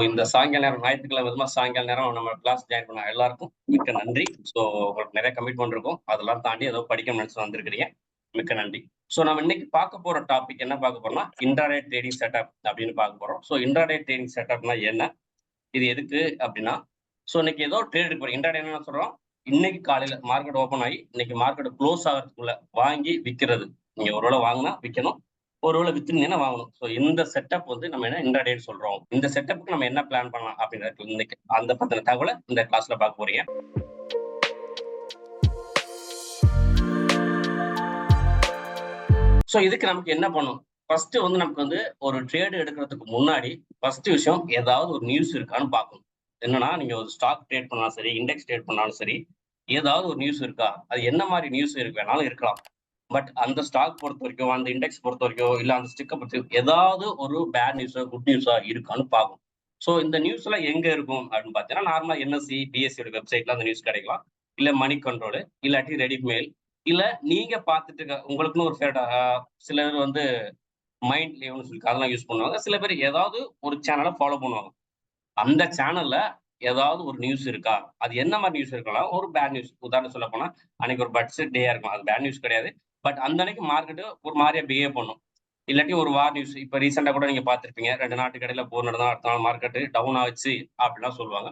இந்த சாயங்கால நேரம் ஞாயிற்றுக்கிழமை விதமா சாயங்கால நேரம் நம்ம கிளாஸ் ஜாயின் பண்ண எல்லாருக்கும் மிக்க நன்றி. உங்களுக்கு நிறைய கமிட்மெண்ட் இருக்கும். அதெல்லாம் தாண்டி ஏதோ படிக்க நினைச்சு வந்திருக்கிறீங்க. மிக்க நன்றி. நம்ம இன்னைக்கு பார்க்க போற டாபிக் என்ன பார்க்க போறோம்னா இன்ட்ராடே ட்ரேடிங் செட்டப் அப்படின்னு பார்க்க போறோம். இன்ட்ராடே ட்ரேடிங் செட்டப்னா என்ன, இது எதுக்கு அப்படின்னா, இன்னைக்கு ஏதோ ட்ரேட் எடுக்க போறோம். இன்ட்ராடே என்ன சொல்றோம், இன்னைக்கு காலையில மார்க்கெட் ஓப்பன் ஆகி இன்னைக்கு மார்க்கெட் க்ளோஸ் ஆகிறதுக்குள்ள வாங்கி விற்கிறது. நீங்க ஒருவேளை வாங்கினா விற்கணும், ஒருவேளை வித்துனீங்கன்னா வாங்கணும். இந்த செட்டப் வந்து நம்ம என்ன இன்ட்ராடேன்னு சொல்றோம். இந்த செட்டப்புக்கு நம்ம என்ன பிளான் பண்ணலாம் அப்படின்றது இன்னைக்கு அந்த பத்தின தகவலை இந்த கிளாஸ்ல பார்க்க போறீங்க. இதுக்கு நமக்கு என்ன பண்ணும், ஃபர்ஸ்ட் வந்து நமக்கு வந்து ஒரு ட்ரேடு எடுக்கிறதுக்கு முன்னாடி ஃபர்ஸ்ட் விஷயம் ஏதாவது ஒரு நியூஸ் இருக்கான்னு பார்க்கணும். என்னன்னா, நீங்க ஒரு ஸ்டாக் ட்ரேட் பண்ணாலும் சரி, இண்டெக்ஸ் ட்ரேட் பண்ணாலும் சரி, ஏதாவது ஒரு நியூஸ் இருக்கா, அது என்ன மாதிரி நியூஸ் இருக்கு வேணாலும் இருக்கலாம். பட் அந்த ஸ்டாக் பொறுத்த வரைக்கும், அந்த இண்டெக்ஸ் பொறுத்த வரைக்கும், இல்ல அந்த ஸ்டிக்கை பொறுத்த ஏதாவது ஒரு பேட் நியூஸா குட் நியூஸா இருக்கான்னு பார்க்கும். இந்த நியூஸ் எல்லாம் எங்க இருக்கும் அப்படின்னு பாத்தீங்கன்னா, நார்மலா என்எஸ்சி பிஎஸ்சியோட வெப்சைட்ல அந்த நியூஸ் கிடைக்கலாம். இல்ல மணி கண்ட்ரோல், இல்லாட்டி ரெடிட் மெயில், இல்ல நீங்க பார்த்துட்டு இருக்க உங்களுக்குன்னு ஒரு ஃபேவரட் சிலர் வந்து மைண்ட் லேவ்னு சொல்லி அதெல்லாம் யூஸ் பண்ணுவாங்க. சில பேர் ஏதாவது ஒரு சேனலை ஃபாலோ பண்ணுவாங்க. அந்த சேனல்ல ஏதாவது ஒரு நியூஸ் இருக்கா, அது என்ன மாதிரி நியூஸ் இருக்கலாம், ஒரு பேட் நியூஸ். உதாரணம் சொல்ல போனா அன்னைக்கு ஒரு பட்ஜெட் டேயா இருக்கும், அது பேட் நியூஸ் கிடையாது. பட் அந்த அன்னைக்கு மார்க்கெட் ஒரு மாதிரியா பிஹேவ் பண்ணும். இல்லாட்டி ஒரு வார் நியூஸ். இப்ப ரீசெண்டா கூட நீங்க பார்த்திருப்பீங்க, 2 நாட்டுக்கு இடையில போர் நடந்தா அடுத்த நாள் மார்க்கெட் டவுன் ஆச்சு அப்படிலாம் சொல்லுவாங்க.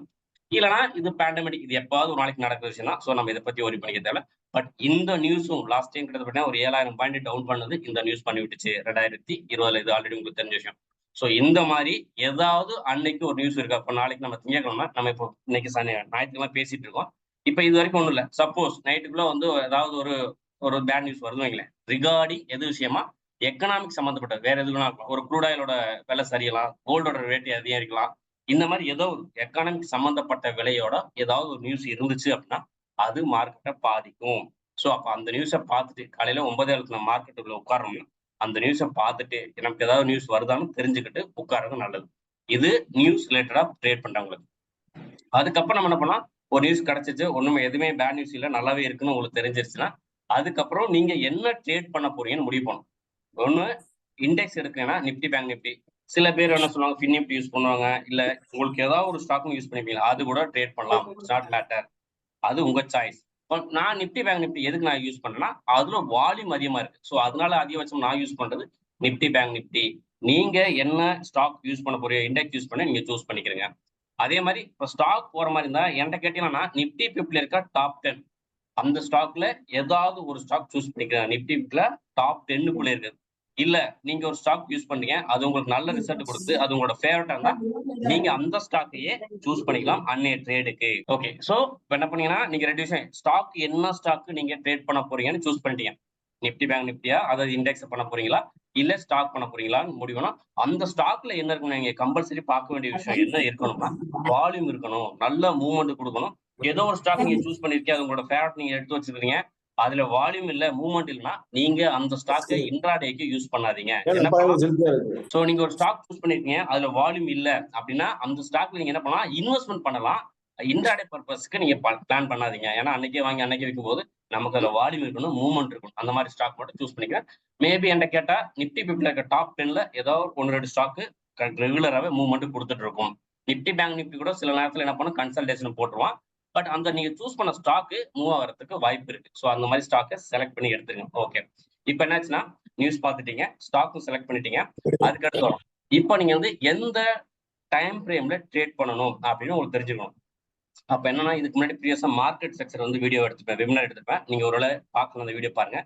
இல்லைன்னா இது பேண்டமிக், இது எப்பாவது ஒரு நாளைக்கு நடக்கிற விஷயம் தான். நம்ம இதை பத்தி ஒரி பண்ணிக்க தேவை. பட் இந்த நியூஸும் லாஸ்ட் டைம் கிட்டத்தட்ட ஒரு 7000 பாயிண்ட் டவுன் பண்ணது இந்த நியூஸ் பண்ணி விட்டுச்சு 2020. இது ஆல்ரெடி உங்களுக்கு தெரிஞ்ச விஷயம். இந்த மாதிரி ஏதாவது அன்னைக்கு ஒரு நியூஸ் இருக்கு. அப்ப நாளைக்கு நம்ம திங்கக்கிழமை, நம்ம இப்போ இன்னைக்கு ஞாயிற்றுக்கிழமை பேசிட்டு இருக்கோம். இப்ப இது வரைக்கும் ஒண்ணும் இல்ல. சப்போஸ் நைட்டுக்குள்ள வந்து ஏதாவது ஒரு பேட் நியூஸ் வருது வைங்களேன், ரிகார்டிங் எது விஷயமா, எக்கனாமிக் சம்பந்தப்பட்ட வேற எதுனா இருக்கலாம். ஒரு க்ரூட் ஆயிலோட விலை சரியலாம், கோல்டோட ரேட் அதிகம் இருக்கலாம். இந்த மாதிரி ஏதோ ஒரு எக்கனாமிக் சம்பந்தப்பட்ட விலையோட ஏதாவது ஒரு நியூஸ் இருந்துச்சு அப்படின்னா அது மார்க்கெட்டை பாதிக்கும். அப்ப அந்த நியூஸை பார்த்துட்டு காலையில 9:00 நம்ம மார்க்கெட்டுக்குள்ள உட்காரணும்னா அந்த நியூஸை பார்த்துட்டு நமக்கு ஏதாவது நியூஸ் வருதான்னு தெரிஞ்சுக்கிட்டு உட்கார்றது நல்லது. இது நியூஸ் ரிலேட்டடா ட்ரேட் பண்றவங்களுக்கு. அதுக்கப்புறம் நம்ம என்ன பண்ணலாம், ஒரு நியூஸ் கிடைச்சிச்சு, ஒண்ணுமே எதுவுமே பேட் நியூஸ் இல்லை, நல்லாவே இருக்குன்னு உங்களுக்கு தெரிஞ்சிருச்சுன்னா அதுக்கப்புறம் நீங்க என்ன ட்ரேட் பண்ண போறீங்கன்னு முடிவு பண்ணணும். ஒண்ணு இண்டெக்ஸ் எடுக்கிறேன்னா நிப்டி பேங்க் நிப்டி, சில பேர் என்ன சொல்லுவாங்க ஃபின் நிப்டி யூஸ் பண்ணுவாங்க, இல்ல உங்களுக்கு ஏதாவது ஒரு ஸ்டாக்கும் யூஸ் பண்ணிப்பீங்க, அது கூட ட்ரேட் பண்ணலாம். இட்ஸ் நாட் மேட்டர், அது உங்க சாய்ஸ். நான் நிப்டி பேங்க் நிப்டி எதுக்கு நான் யூஸ் பண்றேன்னா, அதுல வால்யூம் அதிகமா இருக்கு. அதனால அதிகபட்சம் நான் யூஸ் பண்றது நிப்டி பேங்க் நிப்டி. நீங்க என்ன ஸ்டாக் யூஸ் பண்ண போறீங்க, இண்டெக்ஸ் யூஸ் பண்ண நீங்க சூஸ் பண்ணிக்கிறீங்க. அதே மாதிரி இப்ப ஸ்டாக் போற மாதிரி இருந்தா என்கிட்ட கேட்டீங்கன்னா நிப்டி 50 இருக்க டாப் 10 அந்த ஸ்டாக்ல ஏதாவது ஒரு ஸ்டாக் சூஸ் பண்ணிக்கிறேன். நிப்டி 50 டாப் 10க்குள்ள இருக்கு. இல்ல நீங்க ஒரு ஸ்டாக் யூஸ் பண்ணீங்க, அது உங்களுக்கு நல்ல ரிசல்ட் கொடுத்து அது உங்களோட ஃபேவரட்டா இருந்தா நீங்க அந்த ஸ்டாக்கையே சூஸ் பண்ணிக்கலாம் அன்னைய ட்ரேடுக்கு. ஓகே, இப்ப என்ன பண்ணீங்கன்னா நீங்க 2 விஷயம், ஸ்டாக் என்ன ஸ்டாக் நீங்க ட்ரேட் பண்ண போறீங்கன்னு சூஸ் பண்ணிட்டீங்க. நிப்டி பேங்க் நிப்டியா, அதாவது இண்டெக்ஸ் பண்ண போறீங்களா, இல்ல ஸ்டாக் பண்ண போறீங்களான்னு முடிவுனா அந்த ஸ்டாக்ல என்ன இருக்கணும், நீங்க கம்பல்சரி பார்க்க வேண்டிய விஷயம் என்ன இருக்கணும்னா வால்யூம் இருக்கணும், நல்ல மூவ்மெண்ட் கொடுக்கணும். ஏதோ ஒரு ஸ்டாக் நீங்க சூஸ் பண்ணிருக்கீங்க, அது உங்களோட ஃபேவரட் நீங்க எடுத்து வச்சிருக்கீங்க, அதுல வால்யூம் இல்ல, மூவ்மெண்ட் இல்லைன்னா நீங்க அந்த ஸ்டாக்கை இன்ட்ராடேக்கு யூஸ் பண்ணாதீங்க. என்ன பண்ணலாம், நீங்க ஒரு ஸ்டாக் சூஸ் பண்ணிருக்கீங்க, அதுல வால்யூம் இல்ல அப்படின்னா அந்த ஸ்டாக்ல நீங்க என்ன பண்ணலாம், இன்வெஸ்ட்மெண்ட் பண்ணலாம். இன்ட்ராடே பர்பஸ்க்கு நீங்க பிளான் பண்ணாதீங்க. ஏன்னா அன்னைக்கே வாங்கி அன்னைக்கு விற்கும் போது நமக்கு அதுல வால்யூம் இருக்கணும், மூவ்மெண்ட் இருக்கணும். அந்த மாதிரி ஸ்டாக் மட்டும் சூஸ் பண்ணிக்கிறேன். மேபி என்கிட்ட கேட்டா நிப்டி 50 இருக்க டாப் 10ல ஏதாவது 1-2 ஸ்டாக் ரெகுலராகவே மூவ்மெண்ட் கொடுத்துட்டு இருக்கும். நிப்டி பேங்க் நிப்டி கூட சில நேரத்துல என்ன பண்ணும், கன்சல்டேஷன் போட்டுருவான். பட் அந்த நீங்க சூஸ் பண்ண ஸ்டாக்கு மூவ் ஆகிறதுக்கு வாய்ப்பு இருக்கு. அந்த மாதிரி ஸ்டாக்கை செலக்ட் பண்ணி எடுத்துருங்க. ஓகே, இப்ப என்னாச்சுன்னா நியூஸ் பார்த்துட்டீங்க, ஸ்டாக்கும் செலக்ட் பண்ணிட்டீங்க. அதுக்கடுத்து வரும், இப்போ நீங்க வந்து எந்த டைம் ஃப்ரேம்ல ட்ரேட் பண்ணணும் அப்படின்னு உங்களுக்கு தெரிஞ்சுக்கணும். அப்ப என்னன்னா, இதுக்கு முன்னாடி ப்ரீவியஸா மார்க்கெட் செக்ஷன் வந்து வீடியோ எடுத்துப்பேன், வெபினார் எடுத்துப்பேன். நீங்க ஒருவேளை பார்க்கணும் அந்த வீடியோ பாருங்க.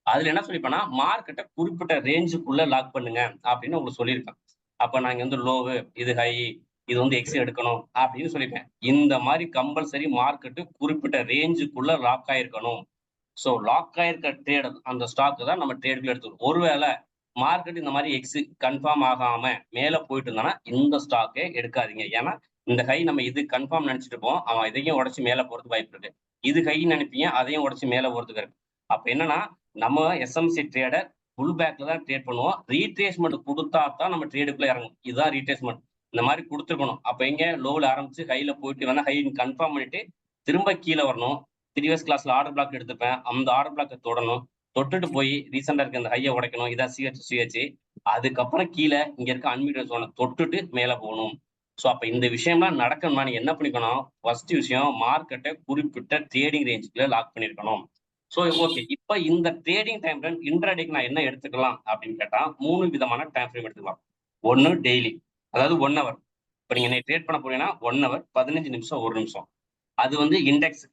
அதுல என்ன சொல்லிப்பேன்னா, மார்க்கெட்டை குறிப்பிட்ட ரேஞ்சுக்குள்ள லாக் பண்ணுங்க அப்படின்னு உங்களுக்கு சொல்லியிருக்கேன். அப்ப நாங்க வந்து லோவு, இது ஹை, இது வந்து எக்ஸ் எடுக்கணும் அப்படின்னு சொல்லிப்பேன். இந்த மாதிரி கம்பல்சரி மார்க்கெட்டு குறிப்பிட்ட ரேஞ்சுக்குள்ள லாக் ஆயிருக்கணும். லாக் ஆயிருக்க ட்ரேட் அந்த ஸ்டாக் தான் நம்ம ட்ரேடுக்குள்ள எடுத்துக்கணும். ஒருவேளை மார்க்கெட் இந்த மாதிரி எக்ஸ் கன்ஃபார்ம் ஆகாம மேல போயிட்டு இருந்தானா இந்த ஸ்டாக்கே எடுக்காதீங்க. ஏன்னா இந்த ஹை நம்ம இது கன்ஃபார்ம் நினைச்சிட்டு இருப்போம், அவன் இதையும் உடச்சு மேல போறதுக்கு வாய்ப்பு இருக்கு. இது ஹைன்னு நினைப்பீங்க, அதையும் உடச்சு மேல போறதுக்கு இருக்கு. அப்ப என்னன்னா, நம்ம எஸ்எம்சி ட்ரேடர் புல் பேக்ல தான் ட்ரேட் பண்ணுவோம். ரீட்ரேஸ்மெண்ட் கொடுத்தா தான் நம்ம ட்ரேடுக்குள்ள இறங்கும். இதுதான் ரீட்ரேஸ்மெண்ட். இந்த மாதிரி கொடுத்துருக்கணும். அப்ப எங்க லோவில் ஆரம்பிச்சு ஹைல போயிட்டு வேணா ஹை கன்ஃபார்ம் பண்ணிட்டு திரும்ப கீழே வரணும். ப்ரீவியஸ் கிளாஸ்ல ஆர்டர் பிளாக் எடுத்துப்பேன், அந்த ஆர்டர் பிளாக்கை தொடணும், தொட்டுட்டு போய் ரீசெண்டா இருக்க அந்த ஹையை உடைக்கணும். இதான் சிஹெச். அதுக்கப்புறம் கீழே இங்க இருக்க அன்மியூட்டட் ஜோனை தொட்டுட்டு மேல போகணும். ஸோ அப்ப இந்த விஷயம்லாம் நடக்கணும்னா நீங்க என்ன பண்ணிக்கணும், ஃபர்ஸ்ட் விஷயம் மார்க்கெட்ட குறிப்பிட்ட ட்ரேடிங் ரேஞ்சுக்குள்ள லாக் பண்ணியிருக்கணும். So okay. இப்ப இந்த ட்ரேடிங் டைம் ஃப்ரேம் இன்ட்ராடேக்கு நான் என்ன எடுத்துக்கலாம் அப்படின்னு கேட்டா 3 விதமான டைம் ஃப்ரேம் எடுத்துக்கலாம். 1 டெய்லி, அதாவது 1 ஹவர். இப்ப நீங்க இன்னைக்கு ட்ரேட் பண்ண போறீங்கன்னா 1 ஹவர், 15 நிமிஷம், 1 நிமிஷம். அது வந்து இண்டெக்ஸ்.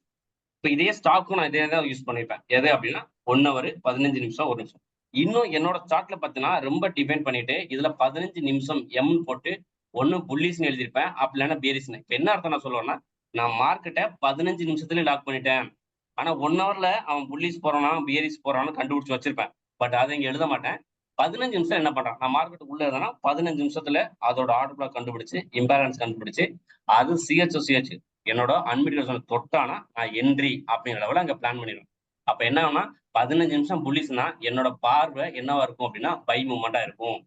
இப்ப இதே ஸ்டாக்கும் நான் இதே தான் யூஸ் பண்ணிருப்பேன். எது அப்படின்னா 1 ஹவர், 15 நிமிஷம், 1 நிமிஷம். இன்னும் என்னோட சார்ட்ல பார்த்தீங்கன்னா ரொம்ப டிஃபைன் பண்ணிட்டு இதுல 15 நிமிஷம் எம் போட்டு ஒண்ணு புல்லிஸ்ன்னு எழுதியிருப்பேன். அப்படி இல்லைன்னா பேரிஸ்ன்னு. இப்ப என்ன அர்த்தம் நான் சொல்லுவேன்னா, நான் மார்க்கெட்ட 15 நிமிஷத்துல லாக் பண்ணிட்டேன். ஆனா 1 ஹவர்ல அவன் புல்லிஸ் போறானா, பியரிஸ் போறான்னு கண்டுபிடிச்சு வச்சிருப்பேன். பட் அதை இங்க எழுத மாட்டேன். 15 நிமிஷம் என்ன பண்றான்? நான் மார்க்கெட் உள்ள இருந்தேன்னா 15 நிமிஷத்துல அதோட ஆர்டர் பிளாக் கண்டுபிடிச்சு, இம்பேலன்ஸ் கண்டுபிடிச்சு, அது சிஹெச் என்னோட அன்மியூட்டட் ஜோன் தொட்டானா நான் என்ட்ரி அப்படிங்கிற லெவல்ல அங்க பிளான் பண்ணிடுவேன். அப்ப என்ன ஆகும்னா 15 நிமிஷம் புல்லிஸ்னா என்னோட பார்வை என்னவா இருக்கும் அப்படின்னா பை மூவ்மெண்டா இருக்கும்.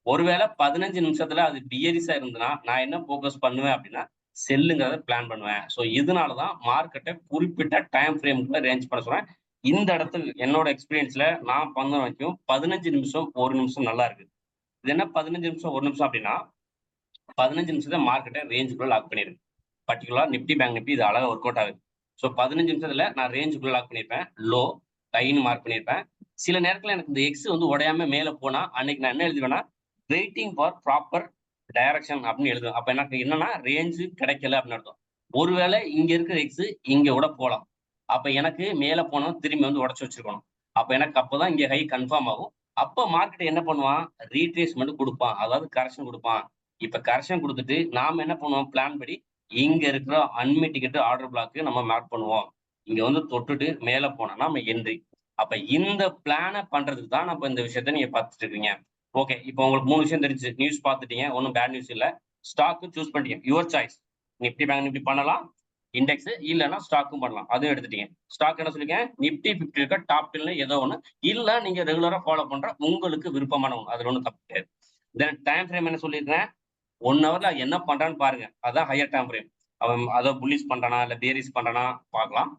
ஒருவேளை 15 நிமிஷத்துல அது பியரிஸா இருந்ததுன்னா நான் என்ன ஃபோக்கஸ் பண்ணுவேன் அப்படின்னா செல்லுங்கிறத பிளான் பண்ணுவேன். ஸோ இதனாலதான் மார்க்கெட்டை குறிப்பிட்ட டைம் ஃப்ரேமுக்குள்ள ரேஞ்ச் பண்ண சொல்றேன். இந்த இடத்துல என்னோட எக்ஸ்பீரியன்ஸ்ல நான் பண்ண வரைக்கும் 15 நிமிஷம் 1 நிமிஷம் நல்லா இருக்கு. இது என்ன 15 நிமிஷம் 1 நிமிஷம் அப்படின்னா 15 நிமிஷத்துல மார்க்கெட்டை ரேஞ்சுக்குள்ள லாக் பண்ணிருக்கு. பர்டிகுலர் நிப்டி பேங்க் நிப்டி இது அழகா ஒர்க் அவுட் ஆகுது. ஸோ 15 நிமிஷத்துல நான் ரேஞ்சுக்குள்ள லாக் பண்ணியிருப்பேன். லோ கைன்னு மார்க் பண்ணியிருப்பேன். சில நேரத்துல எனக்கு இந்த எக்ஸ் வந்து உடையாம மேல போனா அன்னைக்கு நான் என்ன எழுதுவேன்னா வெயிட்டிங் ஃபார் ப்ராப்பர் டைரக்ஷன் அப்படின்னு எழுதுவேன். அப்ப எனக்கு என்னன்னா ரேஞ்சு கிடைக்கல அப்படின்னு அர்த்தம். ஒருவேளை இங்க இருக்கிற எக்ஸ் இங்க கூட போலாம். அப்ப எனக்கு மேல போனோம் திரும்பி வந்து உடச்சு வச்சிருக்கணும். அப்ப எனக்கு அப்பதான் இங்க ஹை கன்ஃபார்ம் ஆகும். அப்ப மார்க்கெட் என்ன பண்ணுவான், ரீட்ரேஸ்மெண்ட் கொடுப்பான், அதாவது கரெக்ஷன் கொடுப்பான். இப்ப கரெக்ஷன் கொடுத்துட்டு நாம என்ன பண்ணுவோம், பிளான் படி இங்க இருக்கிற அன்மிட்டிகேட் ஆர்டர் பிளாக் நம்ம மார்க் பண்ணுவோம். இங்க வந்து தொட்டுட்டு மேல போனா நம்ம என்ட்ரி. அப்ப இந்த பிளான பண்றதுக்கு தான் நம்ம இந்த விஷயத்த நீங்க பார்த்துட்டு இருக்கீங்க. ஓகே. இப்போ உங்களுக்கு 3 விஷயம் தெரிஞ்சு நியூஸ் பார்த்துட்டீங்க. ஒன்றும் பேட் நியூஸ் இல்ல. ஸ்டாக் சூஸ் பண்ணிட்டீங்க. Your choice. Nifty bank Nifty பண்ணலாம். இண்டெக்ஸ் இல்லைன்னா ஸ்டாக்கும் பண்ணலாம். அதுவும் எடுத்துட்டீங்க. ஸ்டாக் என்ன சொல்லிருக்கேன், நிப்டி 50 இருக்க டாப் 10ல ஏதோ ஒண்ணு. இல்ல நீங்க ரெகுலரா ஃபாலோ பண்ற உங்களுக்கு விருப்பமான ஒண்ணு. அதுல ஒண்ணும் தப்பு கிடையாது. தென் டைம் ஃப்ரேம் என்ன சொல்லியிருக்கேன், 1 ஹவர்ல என்ன பண்றான்னு பாருங்க. அதான் ஹையர் டைம் ஃப்ரேம். அவன் அதை புல்லிஷ் பண்றானா இல்ல பேரிஸ் பண்றானா பார்க்கலாம்.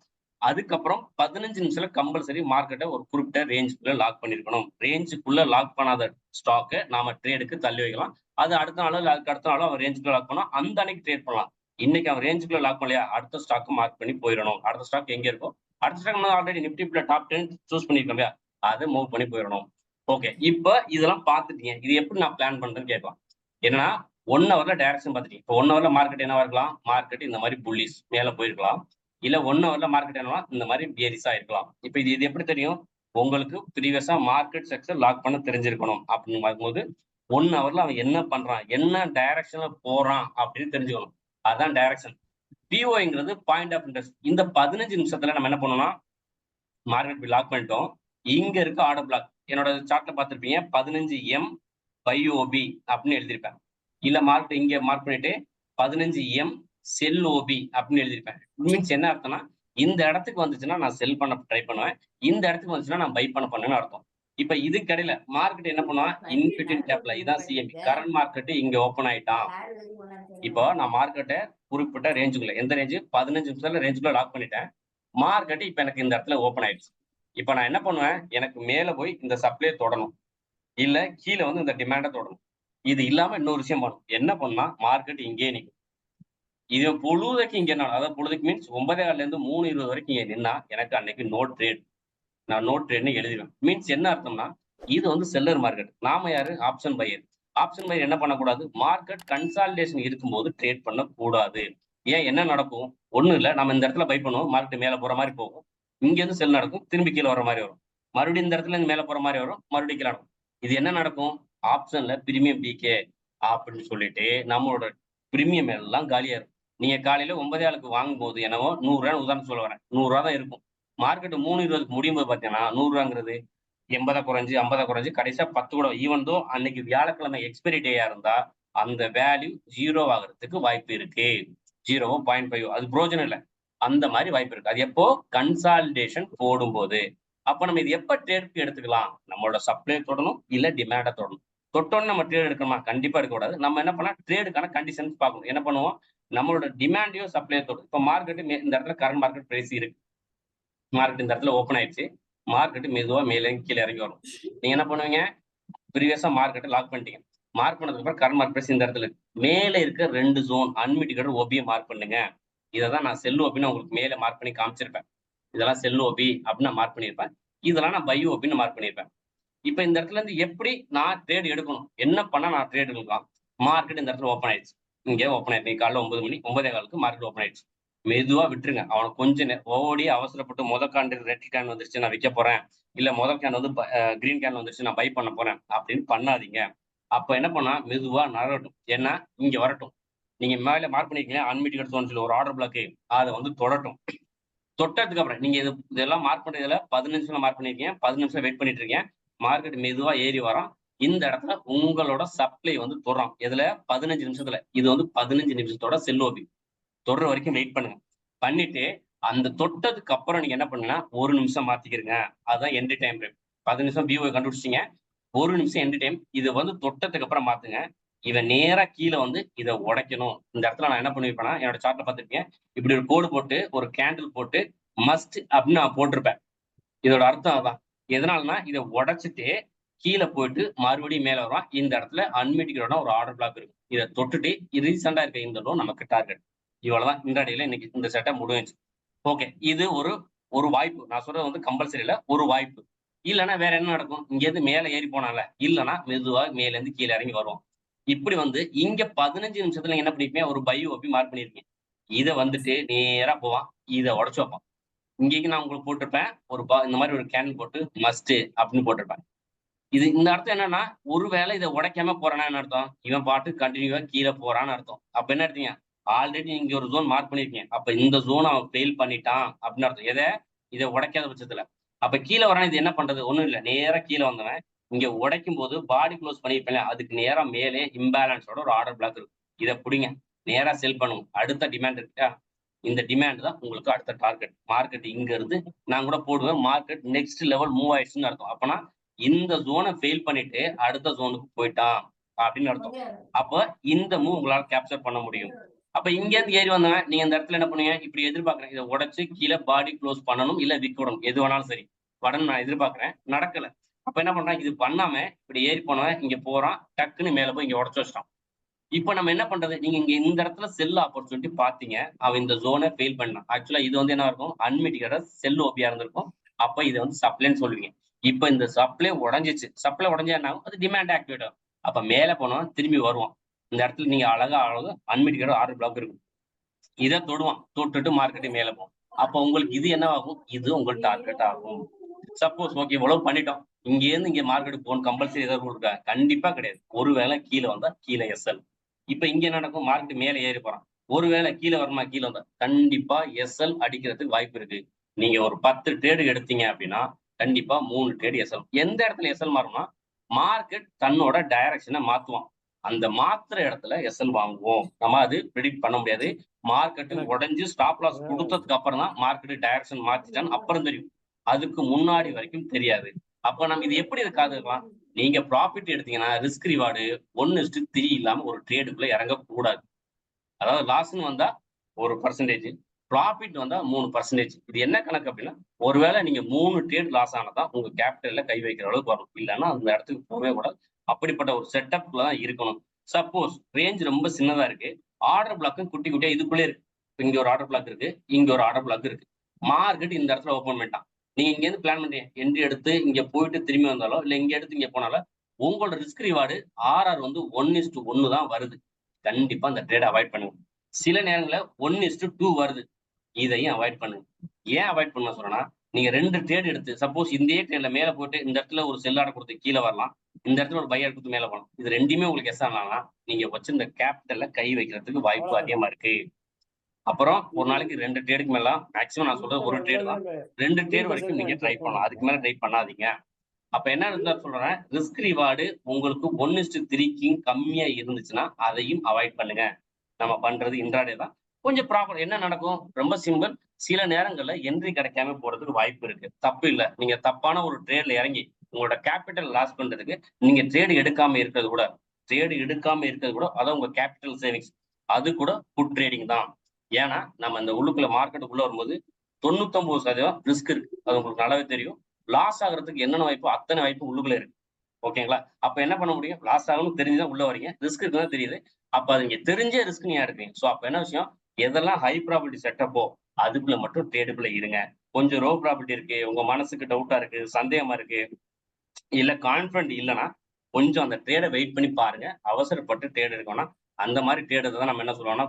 அதுக்கப்புறம் 15 நிமிஷத்துல கம்பல்சரி மார்க்கெட்டை ஒரு குறிப்பிட்ட ரேஞ்சுக்குள்ள லாக் பண்ணிருக்கணும். ரேஞ்சுக்குள்ள லாக் பண்ணாத ஸ்டாக்கை நாம ட்ரேடுக்கு தள்ளி வைக்கலாம். அது அடுத்த நாளோ இல்ல அதுக்கு அடுத்த நாளோ அவன் ரேஞ்சுக்குள்ள லாக் பண்ணா அந்த அன்னைக்கு ட்ரேட் பண்ணலாம். இன்னைக்கு அவன் ரேஞ்சுக்குள்ள லாக் பண்ணலையா, அடுத்த ஸ்டாக் மார்க் பண்ணி போயிடணும். அடுத்த ஸ்டாக் எங்க இருக்கோ அடுத்த ஸ்டாக் நம்ம ஆல்ரெடி நிப்டி டாப் 10 சூஸ் பண்ணிருக்கோம் இல்லையா, அதை மூவ் பண்ணி போயிடணும். ஓகே. இப்ப இதெல்லாம் பார்த்துட்டீங்க. இது எப்படி நான் பிளான் பண்றேன்னு கேட்கலாம். என்னன்னா 1 ஹவர்ல டைரக்ஷன் பார்த்துட்டீங்க. இப்போ 1 ஹவர்ல மார்க்கெட் என்னவா இருக்கலாம், மார்க்கெட் இந்த மாதிரி புல்லிஷ் மேல போயிருக்கலாம். இல்ல 1 ஹவர்ல மார்க்கெட் என்னவா இந்த மாதிரி பியரிஸா இருக்கலாம். இப்ப இது எப்படி தெரியும், உங்களுக்கு ப்ரீவியஸா மார்க்கெட் செக்டர் லாக் பண்ண தெரிஞ்சிருக்கணும். அப்படின்னு பார்க்கும்போது 1 ஹவர்ல அவன் என்ன பண்றான், என்ன டைரக்ஷன்ல போறான் அப்படின்னு தெரிஞ்சுக்கணும். அதான் டைரக்ஷன். பிஓங்கிறது பாயிண்ட் ஆஃப் இன்ட்ரெஸ்ட். இந்த 15 நிமிஷத்துல நம்ம என்ன பண்ணணும்னா மார்க்கெட் லாக் பண்ணிட்டோம். இங்க இருக்க ஆர்டர் பிளாக் என்னோட சார்ட்ல பார்த்திருப்பீங்க 15 எம் பைஓபி அப்படின்னு எழுதியிருப்பேன். இல்ல மார்க்கெட் இங்க மார்க் பண்ணிட்டு 15 எம் செல் ஓபி அப்படின்னு எழுதியிருப்பேன். மீன்ஸ் என்ன அர்த்தம்னா இந்த இடத்துக்கு வந்துச்சுன்னா நான் செல் பண்ண ட்ரை பண்ணுவேன், இந்த இடத்துக்கு வந்துச்சுன்னா நான் பை பண்ண அர்த்தம். இப்ப இதுக்கு இடையில மார்க்கெட் என்ன பண்ணுவான், இன்பிட்வீன் கேப்ல இதான் சிஎம்பி கரண்ட் மார்க்கெட் இங்க ஓப்பன் ஆயிட்டான். இப்போ நான் மார்க்கெட்டை குறிப்பிட்ட ரேஞ்சுக்குள்ள எந்த ரேஞ்சு 15 நிமிஷத்துல ரேஞ்சுக்குள்ள லாக் பண்ணிட்டேன். மார்க்கெட் இப்ப எனக்கு இந்த இடத்துல ஓப்பன் ஆயிடுச்சு. இப்ப நான் என்ன பண்ணுவேன், எனக்கு மேல போய் இந்த சப்ளை தொடணும், இல்ல கீழே வந்து இந்த டிமாண்ட தொடணும். இது இல்லாம இன்னொரு விஷயம் பண்ணும். என்ன பண்ணா மார்க்கெட் இங்கே நிக்கும். இது பொழுதைக்கு இங்க என்ன, அதாவது பொழுதுக்கு மீன்ஸ் 9:15 இருந்து 3:20 வரைக்கும் இங்க நின்னா எனக்கு அன்னைக்கு நோ ட்ரேட். நான் நோ ட்ரேட்னு எழுதிடுவேன். மீன்ஸ் என்ன அர்த்தம்னா இது வந்து செல்லர் மார்க்கெட். நாம யாரு, ஆப்ஷன் பையர். ஆப்ஷன் பையர் என்ன பண்ணக்கூடாது, மார்க்கெட் கன்சாலிடேஷன் இருக்கும்போது ட்ரேட் பண்ணக்கூடாது. ஏன் என்ன நடக்கும், ஒண்ணும் இல்ல நம்ம இந்த இடத்துல பை பண்ணுவோம், மார்க்கெட் மேல போற மாதிரி போகும். இங்க இருந்து செல் நடக்கும், திரும்பி கீழே வர மாதிரி வரும். மறுபடியும் இந்த இடத்துல இருந்து மேல போற மாதிரி வரும், மறுபடியும் கீழே நடக்கும். இது என்ன நடக்கும், ஆப்ஷன்ல பிரீமியம் பிகே அப்படின்னு சொல்லிட்டு நம்மளோட பிரீமியம் எல்லாம் காலியா இருக்கும். நீங்க காலையில 9:15க்கு வாங்கும் போது என்னவோ 100 ரூபாய் உதாரணம் சொல்ல வரேன், 100 ரூபாய் தான் இருக்கும். மார்க்கெட் 3:20க்கு முடியும் போது பாத்தீங்கன்னா 100 ரூபாங்கிறது 80 குறைஞ்சு 50 குறைஞ்சு கடைசியா 10 கூட ஈவன் தோ அன்னைக்கு வியாழக்கிழமை எக்ஸ்பைரி டேயா இருந்தா அந்த வேல்யூ 0 ஆகிறதுக்கு வாய்ப்பு இருக்கு. 0 0.5 அது பிரோஜனம் இல்லை. அந்த மாதிரி வாய்ப்பு இருக்கு. அது எப்போ கன்சாலிடேஷன் போடும்போது. அப்ப நம்ம இது எப்ப ட்ரேட்க்கு எடுத்துக்கலாம், நம்மளோட சப்ளை தொடணும் இல்ல டிமாண்ட தொடணும். தொட்டோன்னு நம்ம ட்ரேட் எடுக்கணுமா, கண்டிப்பா எடுக்கக்கூடாது. நம்ம என்ன பண்ணலாம், ட்ரேடுக்கான கண்டிஷன்ஸ் பார்க்கணும். என்ன பண்ணுவோம், நம்மளோட டிமாண்டையோ சப்ளையோ தொடும். இப்ப மார்க்கெட் இந்த இடத்துல கரண்ட் மார்க்கெட் பிரைஸ் இருக்கு, மார்க்கெட் இந்த இடத்துல ஓப்பன் ஆயிடுச்சு, மார்க்கெட் மெதுவா மேலே கீழே இறங்கி வரும். நீங்க என்ன பண்ணுவீங்க, ப்ரீவியஸா மார்க்கெட்டை லாக் பண்ணிட்டீங்க. மார்க் பண்ணதுக்கு அப்புறம் கரண்ட் மார்க் பிரைஸ் இந்த இடத்துல இருக்கு. மேல இருக்க 2 ஜோன் அன்மிட்டிகேட்டட் ஓபியை மார்க் பண்ணுங்க. இததான் நான் செல் ஓபின்னு உங்களுக்கு மேல மார்க் பண்ணி காமிச்சிருப்பேன். இதெல்லாம் செல் ஓபி அப்படின்னு நான் மார்க் பண்ணியிருப்பேன். இதெல்லாம் நான் பை ஓபின்னு மார்க் பண்ணியிருப்பேன். இப்ப இந்த இடத்துல இருந்து எப்படி நான் ட்ரேட் எடுக்கணும், என்ன பண்ணா நான் ட்ரேட் எடுக்கலாம்? மார்க்கெட் இந்த இடத்துல ஓப்பன் ஆயிடுச்சு. இங்கே ஓப்பன் ஆயிடுச்சு. காலைல 9 மணி 9:15க்கு மார்க்கெட் ஓப்பன் ஆயிடுச்சு. மெதுவா விட்டுருங்க. அவனுக்கு கொஞ்சம் ஓடி அவசரப்பட்டு முதல் கேன் ரெட் கேன் வந்துருச்சு நான் விற்க போறேன், இல்ல முதல் கேன் வந்து கிரீன் கேன் வந்துருச்சு நான் பை பண்ண போறேன் அப்படின்னு பண்ணாதீங்க. அப்ப என்ன பண்ணா மெதுவா நகரட்டும். ஏன்னா இங்க வரட்டும். நீங்க மேல மார்க் பண்ணிருக்கீங்க அன்மிட்டிகேட் ஜோன் சொல்லி ஒரு ஆர்டர் பிளாக், அதை வந்து தொடட்டும். தொட்டதுக்கு அப்புறம் நீங்க இதெல்லாம் மார்க் பண்றதுல 15 நிமிஷம் மார்க் பண்ணிருக்கீங்க, 15 நிமிஷம் வெயிட் பண்ணிட்டு இருக்கீங்க. மார்க்கெட் மெதுவா ஏறி வரும். இந்த இடத்துல உங்களோட சப்ளை வந்து தொடரும். இதுல 15 நிமிஷத்துல இது வந்து 15 நிமிஷத்தோட செல் ஓபி தொடர வரைக்கும் வெயிட் பண்ணுங்க. பண்ணிட்டு அந்த தொட்டதுக்கு அப்புறம் நீங்க என்ன பண்ணுங்கன்னா 1 நிமிஷம் மாத்திக்கிறீங்க. அதுதான் என்ட்ரி டைம் ஃப்ரேம். 15 நிமிஷம் பிஓ கண்டுபிடிச்சிங்க, 1 நிமிஷம் என்ட்ரி டைம். இதை வந்து தொட்டதுக்கு அப்புறம் மாத்துங்க. இவன் நேரா கீழே வந்து இதை உடைக்கணும். இந்த இடத்துல நான் என்ன பண்ணிருப்பேன்னா என்னோட சார்ட்ல பார்த்துருக்கேன், இப்படி ஒரு கோடு போட்டு ஒரு கேண்டில் போட்டு மஸ்ட் அப்படின்னு நான் போட்டிருப்பேன். இதோட அர்த்தம் அதான். எதனாலனா இதை உடைச்சிட்டு கீழே போயிட்டு மறுபடியும் மேல வரும். இந்த இடத்துல அன்மிட்டிகேட்டடா ஒரு ஆர்டர் பிளாக் இருக்கும். இதை தொட்டுட்டு ரீசெண்டா இருக்க இந்த லோ நமக்கு டார்கெட். இவ்வளவுதான் இன்ட்ராடேல இன்னைக்கு இந்த செட்டப் முடிஞ்சுச்சு. ஓகே, இது ஒரு வாய்ப்பு. நான் சொல்றது வந்து கம்பல்சரி இல்ல, ஒரு வாய்ப்பு. இல்லைன்னா வேற என்ன நடக்கும்? இங்க இருந்து மேல ஏறி போனால, இல்லைன்னா மெதுவா மேல இருந்து கீழே இறங்கி வரும். இப்படி வந்து இங்க 15 நிமிஷத்துல என்ன பண்ணிருப்பீங்க, ஒரு பை ஓபி மார்க் பண்ணிருக்கீங்க. இதை வந்துட்டு நேரா போவான், இதை உடச்சு வைப்பான். இங்கேயும் நான் உங்களுக்கு போட்டிருப்பேன் இந்த மாதிரி ஒரு கேண்டில் போட்டு மஸ்ட் அப்படின்னு போட்டிருப்பேன். இது இந்த அர்த்தம் என்னன்னா, ஒருவேளை இதை உடைக்காம போறானா என்ன அர்த்தம், இவன் பாட்டு கண்டினியூவா கீழே போறான்னு அர்த்தம். அப்ப என்ன எடுத்தீங்க, ஆல்ரெடி இங்க ஒரு ஜோன் மார்க் பண்ணிருக்கீங்க. அப்ப இந்த ஜோன் அவன் ஃபெயில் பண்ணிட்டான் அப்படின்னு அர்த்தம். இதை உடைக்காத பட்சத்துல அப்ப கீழே வரான். இது என்ன பண்றது, ஒண்ணும் இல்ல, நேரா கீழே வந்தவன் இங்க உடைக்கும் போது பாடி க்ளோஸ் பண்ணிருப்பேன், அதுக்கு நேரா மேலே இம்பேலன்ஸோட ஒரு ஆர்டர் பிளாக் இருக்கும். இதை பிடிங்க, நேரா செல் பண்ணுங்க. அடுத்த டிமாண்ட் இருக்கா, இந்த டிமாண்ட் தான் உங்களுக்கு அடுத்த டார்கெட். மார்க்கெட் இங்க இருந்து நான் கூட போடுவேன், மார்க்கெட் நெக்ஸ்ட் லெவல் மூவ் ஆயிடுச்சுன்னு அர்த்தம். அப்பனா இந்த ஜோனை ஃபெயில் பண்ணிட்டு அடுத்த ஜோனுக்கு போயிட்டான் அப்படின்னு அர்த்தம். அப்ப இந்த மூவ் உங்களால கேப்சர் பண்ண முடியும். அப்ப இங்க இருந்து ஏறி வந்தவன் நீங்க இந்த இடத்துல என்ன பண்ணுவீங்க, இப்படி எதிர்பார்க்கறேன், இதை உடைச்சு கீழே பாடி க்ளோஸ் பண்ணணும், இல்ல விற்கணும், எது வேணாலும் சரி படம் நான் எதிர்பார்க்கிறேன், நடக்கல. அப்ப என்ன பண்றான், இது பண்ணாம இப்படி ஏறி போனவன் இங்க போறான், டக்குன்னு மேல போய் இங்க உடச்சு வச்சிட்டான். இப்ப நம்ம என்ன பண்றது, நீங்க இங்க இந்த இடத்துல செல் ஆப்பர்ச்சுனிட்டி பாத்தீங்க, அவன் இந்த ஜோனை ஃபெயில் பண்ணான். ஆக்சுவலா இது வந்து என்ன இருக்கும், அன்மிட்டிகேட்டட் செல் ஓபியா இருந்திருக்கும். அப்ப இதை வந்து சப்ளைன்னு சொல்லுவீங்க. இப்ப இந்த சப்ளை உடஞ்சிச்சு, சப்ளை உடஞ்சா என்ன ஆகும், அது டிமாண்ட் ஆக்டிவேட் ஆகும். அப்ப மேல போனவன் திரும்பி வருவான். இந்த இடத்துல நீங்க அழகா அன்மிட்டிகேட்டட் ஆர்டர் பிளாக் இருக்கும், இதை தொடுவான், தொட்டுட்டு மார்க்கெட்டு மேல போகும். அப்ப உங்களுக்கு இது என்ன ஆகும், இது உங்கள் டார்கெட் ஆகும். சப்போஸ் ஓகே இவ்வளவு பண்ணிட்டோம், இங்க இருந்து இங்க மார்க்கெட் போகணும் கம்பல்சரி ஏதாவது இருக்கா, கண்டிப்பா கிடையாது. ஒருவேளை கீழே வந்தா கீழே எஸ்எல். இப்ப இங்க என்ன நடக்கும், மார்க்கெட் மேல ஏறி போறான், ஒருவேளை கீழே வருமா, கீழே வந்தா கண்டிப்பா எஸ்எல் அடிக்கிறதுக்கு வாய்ப்பு இருக்கு. நீங்க ஒரு 10 ட்ரேடு எடுத்தீங்க அப்படின்னா கண்டிப்பா 3 ட்ரேடு எஸ்எல். எந்த இடத்துல எஸ்எல் மாறும்னா, மார்க்கெட் தன்னோட டைரக்ஷனை மாத்துவான், அந்த மாத்துற இடத்துல எஸ்எல் வாங்குவோம். நம்ம அது ப்ரெடிக்ட் பண்ண முடியாது. மார்க்கெட் உடைஞ்சு ஸ்டாப் லாஸ் கொடுத்ததுக்கு அப்புறம் தான் மார்க்கெட் டைரக்ஷன் மாத்திட்டான்னு அப்புறம் தெரியும், அதுக்கு முன்னாடி வரைக்கும் தெரியாது. அப்ப நம்ம இது எப்படி இருக்காதுலாம், நீங்க ப்ராஃபிட் எடுத்தீங்கன்னா ரிஸ்க் ரிவார்டு 1:3 இல்லாம ஒரு ட்ரேடுக்குள்ள இறங்க கூடாது. அதாவது லாஸ்ன்னு வந்தா 1%, ப்ராஃபிட் வந்தா 3%. இது என்ன கணக்கு அப்படின்னா, ஒருவேளை நீங்க 3 ட்ரேட் லாஸ் ஆனதான் உங்க கேபிட்டல்ல கை வைக்கிற அளவுக்கு வரும், இல்லைன்னா அந்த இடத்துக்கு போகவே கூடாது. அப்படிப்பட்ட ஒரு செட்டப்ல தான் இருக்கணும். சப்போஸ் ரேஞ்ச் ரொம்ப சின்னதா இருக்கு, ஆர்டர் பிளாக்கும் குட்டி குட்டியா இதுக்குள்ளே இருக்கு, இங்க ஒரு ஆர்டர் பிளாக் இருக்கு, இங்க ஒரு ஆர்டர் பிளாக் இருக்கு, மார்க்கெட் இந்த இடத்துல ஓப்பன் பண்ணிட்டான், நீங்க இங்க இருந்து பிளான் பண்றீங்க என்ட்ரி எடுத்து இங்க போயிட்டு திரும்பி வந்தாலோ இல்ல இங்க எடுத்து இங்க போனாலும் உங்களோட ரிஸ்க் ரிவார்டு ஆர்ஆர் வந்து 1:1 தான் வருது. கண்டிப்பா அந்த ட்ரேட் அவாய்ட் பண்ணுங்க. சில நேரங்கள்ல 1:2 வருது, இதையும் அவாய்ட் பண்ணுங்க. ஏன் அவாய்ட் பண்ண சொல்றேன்னா, நீங்க 2 ட்ரேட் எடுத்து சப்போஸ் இந்த ட்ரேட்ல மேல போயிட்டு இந்த இடத்துல ஒரு செல் ஆர்டர் கொடுத்து கீழே வரலாம், இந்த இடத்துல ஒரு பை ஆர்டர் கொடுத்து மேல போகலாம். இது ரெண்டுமே உங்களுக்கு எஸ் ஆனாலும் நீங்க வச்சிருந்த கேபிட்டல்ல கை வைக்கிறதுக்கு வாய்ப்பு அதிகமா இருக்கு. அப்புறம் ஒரு நாளைக்கு 2 ட்ரேடுக்கு மேல மேக்ஸிமம் நான் சொல்றது ஒரு ட்ரேட் தான், 2 ட்ரேட் வரைக்கும் நீங்க ட்ரை பண்ணலாம், அதுக்கு மேல ட்ரை பண்ணாதீங்க. அப்ப என்ன இருந்தா சொல்றேன், ரிஸ்க் ரிவார்டு உங்களுக்கு 1:3 கம்மியா இருந்துச்சுன்னா அதையும் அவாய்ட் பண்ணுங்க. நம்ம பண்றது இன்ட்ராடே தான். கொஞ்சம் ப்ராப்பர் என்ன நடக்கும், ரொம்ப சிம்பிள், சில நேரங்கள்ல என்ட்ரி கிடைக்காம போறதுக்கு வாய்ப்பு இருக்கு, தப்பு இல்ல. நீங்க தப்பான ஒரு ட்ரேட்ல இறங்கி உங்களோட கேபிட்டல் லாஸ் பண்றதுக்கு நீங்க ட்ரேடு எடுக்காம இருக்கிறது கூட, அதான் உங்க கேபிட்டல் சேவிங்ஸ், அது கூட புட் ட்ரேடிங் தான். ஏன்னா நம்ம இந்த உள்ளுக்குள்ள மார்க்கெட்டுக்குள்ள வரும்போது 99% ரிஸ்க் இருக்கு, அது உங்களுக்கு நல்லாவே தெரியும். லாஸ் ஆகிறதுக்கு என்னென்ன வாய்ப்போ அத்தனை வாய்ப்பு உள்ளுக்குள்ள இருக்கு. ஓகேங்களா? அப்ப என்ன பண்ண முடியும்? லாஸ் ஆகும்னு தெரிஞ்சுதான் உள்ள வரீங்க. ரிஸ்க் இருக்குன்னு தெரியுது. அப்ப அது நீங்க தெரிஞ்சே ரிஸ்க் நீங்க எடுக்கிறீங்க. சோ அப்ப என்ன விஷயம்? எதெல்லாம் ஹை ப்ராபபிலிட்டி செட்டப்போ அதுக்குள்ள மட்டும் ட்ரேடுக்குள்ள இருங்க. கொஞ்சம் லோ ப்ராபபிலிட்டி இருக்கு, உங்க மனசுக்கு டவுட்டா இருக்கு, சந்தேகமா இருக்கு, இல்ல கான்ஃபிடன்ட் இல்லன்னா, கொஞ்சம் அந்த ட்ரேட வெயிட் பண்ணி பாருங்க. அவசரப்பட்டு ட்ரேட் எடுக்க வேணாம். அந்த மாரி ட்ரேடர் தான் நம்ம என்ன சொல்லுவோம்னா,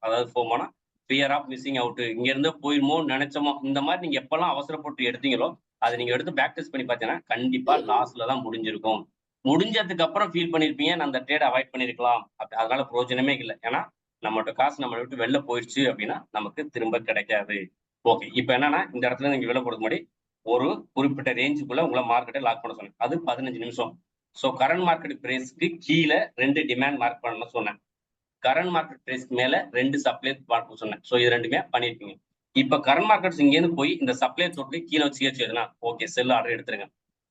அதாவது ஃபோமோனா ஃபியர் ஆஃப் மிஸ்ஸிங் அவுட். இங்க இருந்து போயிருமோன்னு நெனைச்சோமோ, இந்த மாரி நீங்க எப்பலாம் அவசரப்பட்டு எடுத்தீங்களோ, அத நீங்க எடுத்து பேக் டெஸ்ட் பண்ணி பார்த்தீங்கன்னா, கண்டிப்பா லாஸ்ல தான் முடிஞ்சிருக்கும். முடிஞ்சதுக்கு அப்புறம் ஃபீல் பண்ணியிருப்பீங்க, நான் அந்த ட்ரேட அவாய்ட் பண்ணியிருக்கலாம். அதனால பிரயோஜனமே இல்ல. ஏன்னா, நம்மட்ட காசு நம்மள விட்டு வெளில போயிருச்சு அப்டின்னா, நமக்கு திரும்ப கிடைக்காது. ஓகே. இப்ப என்னன்னா, இந்த இடத்துல நீங்க வெளில போறதுக்கு முன்னாடி ஒரு குறிப்பிட்ட ரேஞ்சுக்குள்ள உங்கள மார்க்கெட்ட லாக் பண்ண சொன்னேன். அது 15 நிமிஷம். சோ கரண்ட் மார்க்கெட் பிரைஸ்க்கு கீழ 2 டிமாண்ட் மார்க் பண்ணணும்னு சொன்னேன். கரண்ட் மார்க்கெட் பிரைஸ்க்கு மேல 2 சப்ளை பார்க்க சொன்னேன். சோ இது 2மே பண்ணியிருக்கீங்க. இப்ப கரண்ட் மார்க்கெட்ஸ் இங்கேருந்து போய் இந்த சப்ளை தொட்டு கீழ வச்சு ஏறுச்சுன்னா, ஓகே செல் ஆர்டர் எடுத்துருங்க.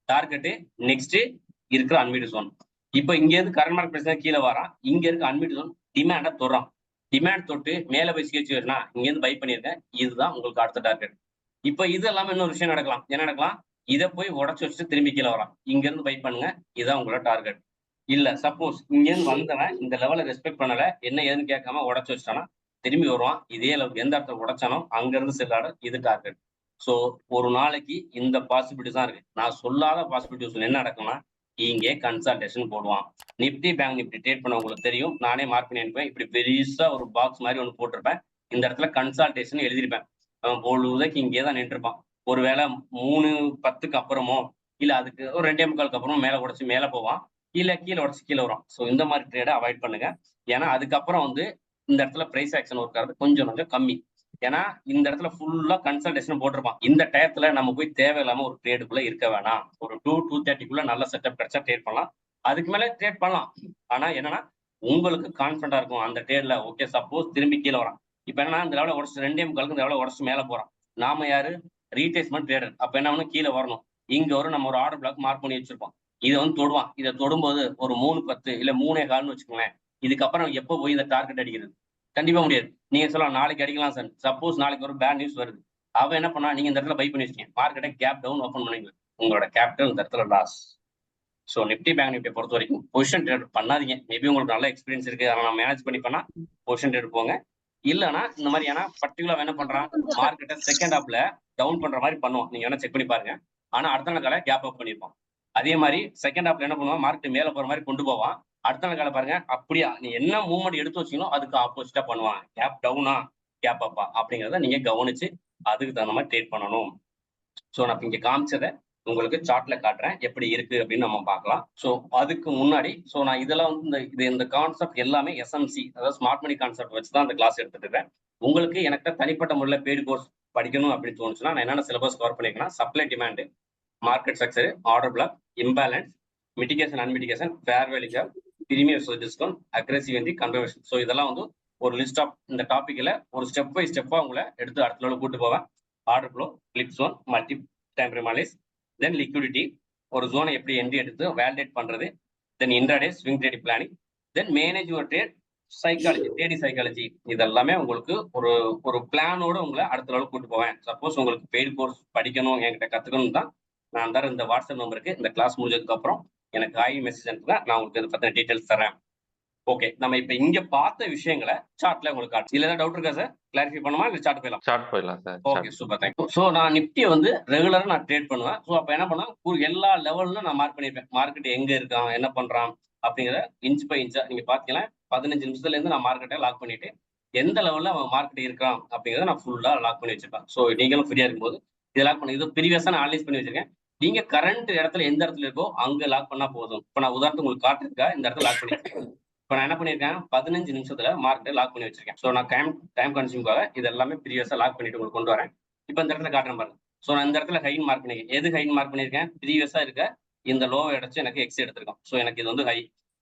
டார்கெட் நெக்ஸ்ட் இருக்கிற அன்மிட் ஜோன். இப்ப இங்கேருந்து கரண்ட் மார்க்கெட் பிரைஸ் கீழ வரான். இங்க இருக்க அன்மிட் ஜோன் டிமாண்ட தொடுறான். டிமாண்ட் தொட்டு மேல போய் சிஹெச் ஏறுனா இங்கேருந்து பை பண்ணிருங்க. இதுதான் உங்களுக்கு அடுத்த டார்கெட். இப்ப இது இல்லாம இன்னொரு விஷயம் நடக்கலாம். என்ன நடக்கலாம்? இத போய் உடைச்சு வச்சுட்டு திரும்பி கீழ வரான். இங்க இருந்து பை பண்ணுங்க. இதான் உங்களோட டார்கெட். இல்ல சப்போஸ் இங்க இருந்து வந்தவன் இந்த லெவல ரெஸ்பெக்ட் பண்ணல, என்ன ஏதுன்னு கேட்காம உடைச்சு வச்சுட்டானா, திரும்பி வருவான். இதே அளவுக்கு எந்த இடத்துல உடைச்சானோ அங்க இருந்து செல் ஆர்டர் இது டார்கெட். சோ ஒரு நாளைக்கு இந்த பாசிபிலிட்டி தான் இருக்கு. நான் சொல்லாத பாசிபிலிட்டிஸ் என்ன நடக்கும்னா, இங்கே கன்சல்டேஷன் போடுவான். நிப்டி பேங்க் நிப்டி ட்ரேட் பண்ண உங்களுக்கு தெரியும். நானே மார்க் பண்ணி அனுப்புவேன். இப்படி பெருசா ஒரு பாக்ஸ் மாதிரி ஒண்ணு போட்டிருப்பேன். இந்த இடத்துல கன்சல்டேஷன் எழுதியிருப்பேன். அவன் பொழுதைக்கு இங்கே தான் நின்றுப்பான். ஒருவேளை 3:10க்கு அப்புறமோ, இல்ல அதுக்கு ஒரு 2:45க்கு அப்புறம் மேல உடைச்சு மேல போவான். இல்ல கீழ உடைச்சு கீழ வரும். சோ இந்த மாதிரி ட்ரேட அவாய்ட் பண்ணுங்க. ஏன்னா அதுக்கப்புறம் வந்து இந்த இடத்துல பிரைஸ் ஆக்ஷன் ஒர்க் ஆகுறது கொஞ்சம் கம்மி. ஏன்னா இந்த இடத்துல ஃபுல்லா கன்சல்டேஷன் போட்டிருப்பான். இந்த டயத்துல நம்ம போய் தேவையில்லாம ஒரு ட்ரேடுக்குள்ள இருக்க வேணாம். ஒரு 2:30க்குள்ள நல்ல செட்டப் கிடைச்சா ட்ரேட் பண்ணலாம். அதுக்கு மேல ட்ரேட் பண்ணலாம். ஆனா என்னன்னா, உங்களுக்கு கான்ஃபிடன்டா இருக்கும். அந்த ட்ரேட்ல ஓகே சப்போஸ் திரும்பி கீழ வரான். இப்ப என்னன்னா இந்த லெவல உடைச்சு 2:45க்கு இந்த லெவல உடைச்சு மேல போறான். நாம யாரு? ரீட்ரேஸ்மென்ட் ட்ரேடர். அப்ப என்ன ஆகணும்? கீழ வரணும். இங்க ஒரு நம்ம ஒரு ஆர்டர் பிளாக் மார்க் பண்ணி வச்சிருப்போம். இத வந்து தொடுவான். இத தொடும்போது ஒரு 3:10 இல்ல 3:15ன்னு வச்சுக்கோங்களேன். இதுக்கப்புறம் எப்ப போய் இந்த டார்கெட் அடிக்கிறது? கண்டிப்பா முடியாது. நீங்க சொல்லலாம் நாளைக்கு அடிக்கலாம் சார். சப்போஸ் நாளைக்கு ஒரு பேட் நியூஸ் வருது. அவன் என்ன பண்ணான்? நீங்க இந்த இடத்துல பை பண்ணி வச்சிருக்கீங்க. மார்க்கெட்ட கேப் டவுன் ஓப்பன் பண்ணுவீங்க. உங்களோட கேபிட்டல் இந்த இடத்துல லாஸ். சோ நிப்டி பேங்க் நிப்டியை பொறுத்த வரைக்கும் பொசிஷன் ட்ரேட் பண்ணாதீங்க. மேபி உங்களுக்கு நல்ல எக்ஸ்பீரியன்ஸ் இருக்கு. அதை நான் மேனேஜ் பண்ணி பண்ணா பொசிஷன் ட்ரேட் போங்க. இல்லன்னா இந்த மாதிரி ஏன்னா பர்டிகுலர் என்ன பண்றான்? மார்க்கெட்டை செகண்ட் ஹாப்ல டவுன் பண்ற மாதிரி பண்ணுவான். நீங்க வேணா செக் பண்ணி பாருங்க. ஆனா அடுத்த நாள் காலை கேப் அப் பண்ணிருப்பான். அதே மாதிரி செகண்ட் ஹாப்ல என்ன பண்ணுவான்? மார்க்கெட் மேல போற மாதிரி கொண்டு போவான். அடுத்த நாள் காலை பாருங்க அப்படியா நீ என்ன மூவ்மெண்ட் எடுத்து வச்சீங்களோ அதுக்கு ஆப்போசிட்டா பண்ணுவான். கேப் டவுனா கேப் அப்பா அப்படிங்கிறத நீங்க கவனிச்சு அதுக்கு தகுந்த மாதிரி ட்ரேட் பண்ணணும். சோ நான் இங்க காமிச்சதை உங்களுக்கு சார்ட்ல காட்டுறேன். எப்படி இருக்கு அப்படின்னு நம்ம பார்க்கலாம். சோ அதுக்கு முன்னாடி சோ நான் இதெல்லாம் வந்து இந்த கான்செப்ட் எல்லாமே எஸ்எம்சி அதாவது ஸ்மார்ட் மணி கான்செப்ட் வச்சு தான் அந்த கிளாஸ் எடுத்துட்டு இருக்கேன். உங்களுக்கு எனக்கு தனிப்பட்ட முறையில் பெய்டு கோர்ஸ் படிக்கணும் அப்படின்னு தோணுச்சுன்னா நான் என்னென்ன சிலபஸ் கவர் பண்ணிருக்கேன்னா supply demand, market structure, order block, imbalance, mitigation unmitigation, fair value gap, premium discount, aggressive entry, conversion. So இதெல்லாம் வந்து ஒரு லிஸ்ட் ஆஃப் இந்த டாபிக்ல ஒரு ஸ்டெப் பை ஸ்டெப்பா உங்களை எடுத்து அடுத்த லெவலுக்கு கூட்டு போவேன். Order flow, clip zone, multi time analysis, then liquidity, ஒரு ஜோனை எப்படி என்ட்ரி எடுத்து வேலிடேட் பண்றது, then intraday swing trading planning, then manage your trade, psychology, trading psychology, இதெல்லாமே உங்களுக்கு ஒரு ஒரு பிளானோட உங்களை அடுத்த லெவலுக்கு கூட்டு போவேன். சப்போஸ் உங்களுக்கு பெய்டு கோர்ஸ் படிக்கணும் என்கிட்ட கத்துக்கணும் தான் நான் தர இந்த வாட்ஸ்அப் நம்பருக்கு இந்த கிளாஸ் முடிஞ்சதுக்கு அப்புறம் எனக்கு மெசேஜ் அனுப்புங்க. நான் உங்களுக்கு இதை பத்தின டீடைல்ஸ் தரேன். ஓகே, நம்ம இப்ப இங்க பார்த்த விஷயங்களை சார்ட்ல உங்களுக்கு காட்டு. இல்ல ஏதாவது டவுட் இருக்கா சார்? கிளாரிஃபை பண்ணுமா இல்ல சார்ட் போயிடலாம்? சார்ட் போயிடலாம் sir. Okay super, thank you. So நான் நிப்டியை வந்து ரெகுலரா நான் ட்ரேட் பண்ணுவேன். சோ அப்ப என்ன பண்ணா எல்லா லெவல்லும் நான் மார்க் பண்ணிருப்பேன். மார்க்கெட் எங்க இருக்கான், என்ன பண்றான் அப்படிங்கிற இன்ச் பை இன்ச்சா நீங்க பாத்தீங்கன்னா 15 நிமிஷத்துல இருந்து நான் மார்க்கெட்டை லாக் பண்ணிட்டு எந்த லெவல்ல அவன் மார்க்கெட் இருக்கான் அப்படிங்கறத நான் ஃபுல்லா லாக் பண்ணி வச்சிருப்பேன். சோ நீங்களும் ஃப்ரீயா இருக்கும்போது இதை லாக் பண்ணி இது ப்ரீவியஸா நான் அனலைஸ் பண்ணி வச்சிருக்கேன். நீங்க கரண்ட் இடத்துல எந்த இடத்துல இருக்கோ அங்க லாக் பண்ணா போதும். இப்ப நான் உதாரணத்துக்கு உங்களுக்கு காட்டுறதுக்கா இந்த இடத்துல லாக் பண்ணிருக்கேன். இப்ப நான் என்ன பண்ணிருக்கேன்? 15 நிமிஷத்துல மார்க்கெட் லாக் பண்ணி வச்சிருக்கேன். சோ நான் டைம் கன்சியூம்காக இது எல்லாமே ப்ரீவியஸா லாக் பண்ணிட்டு உங்களுக்கு கொண்டு வரேன். இப்ப இந்த இடத்துல காட்டுறேன் பாருங்க. சோ நான் இந்த இடத்துல ஹைன் மார்க் பண்ணிருக்கேன். எது ஹைன் மார்க் பண்ணிருக்கேன்? ப்ரீவியஸா இருக்க இந்த லோ அடைச்சு எனக்கு எக்ஸ் எடுத்திருக்கோம். சோ எனக்கு இது வந்து ஹை.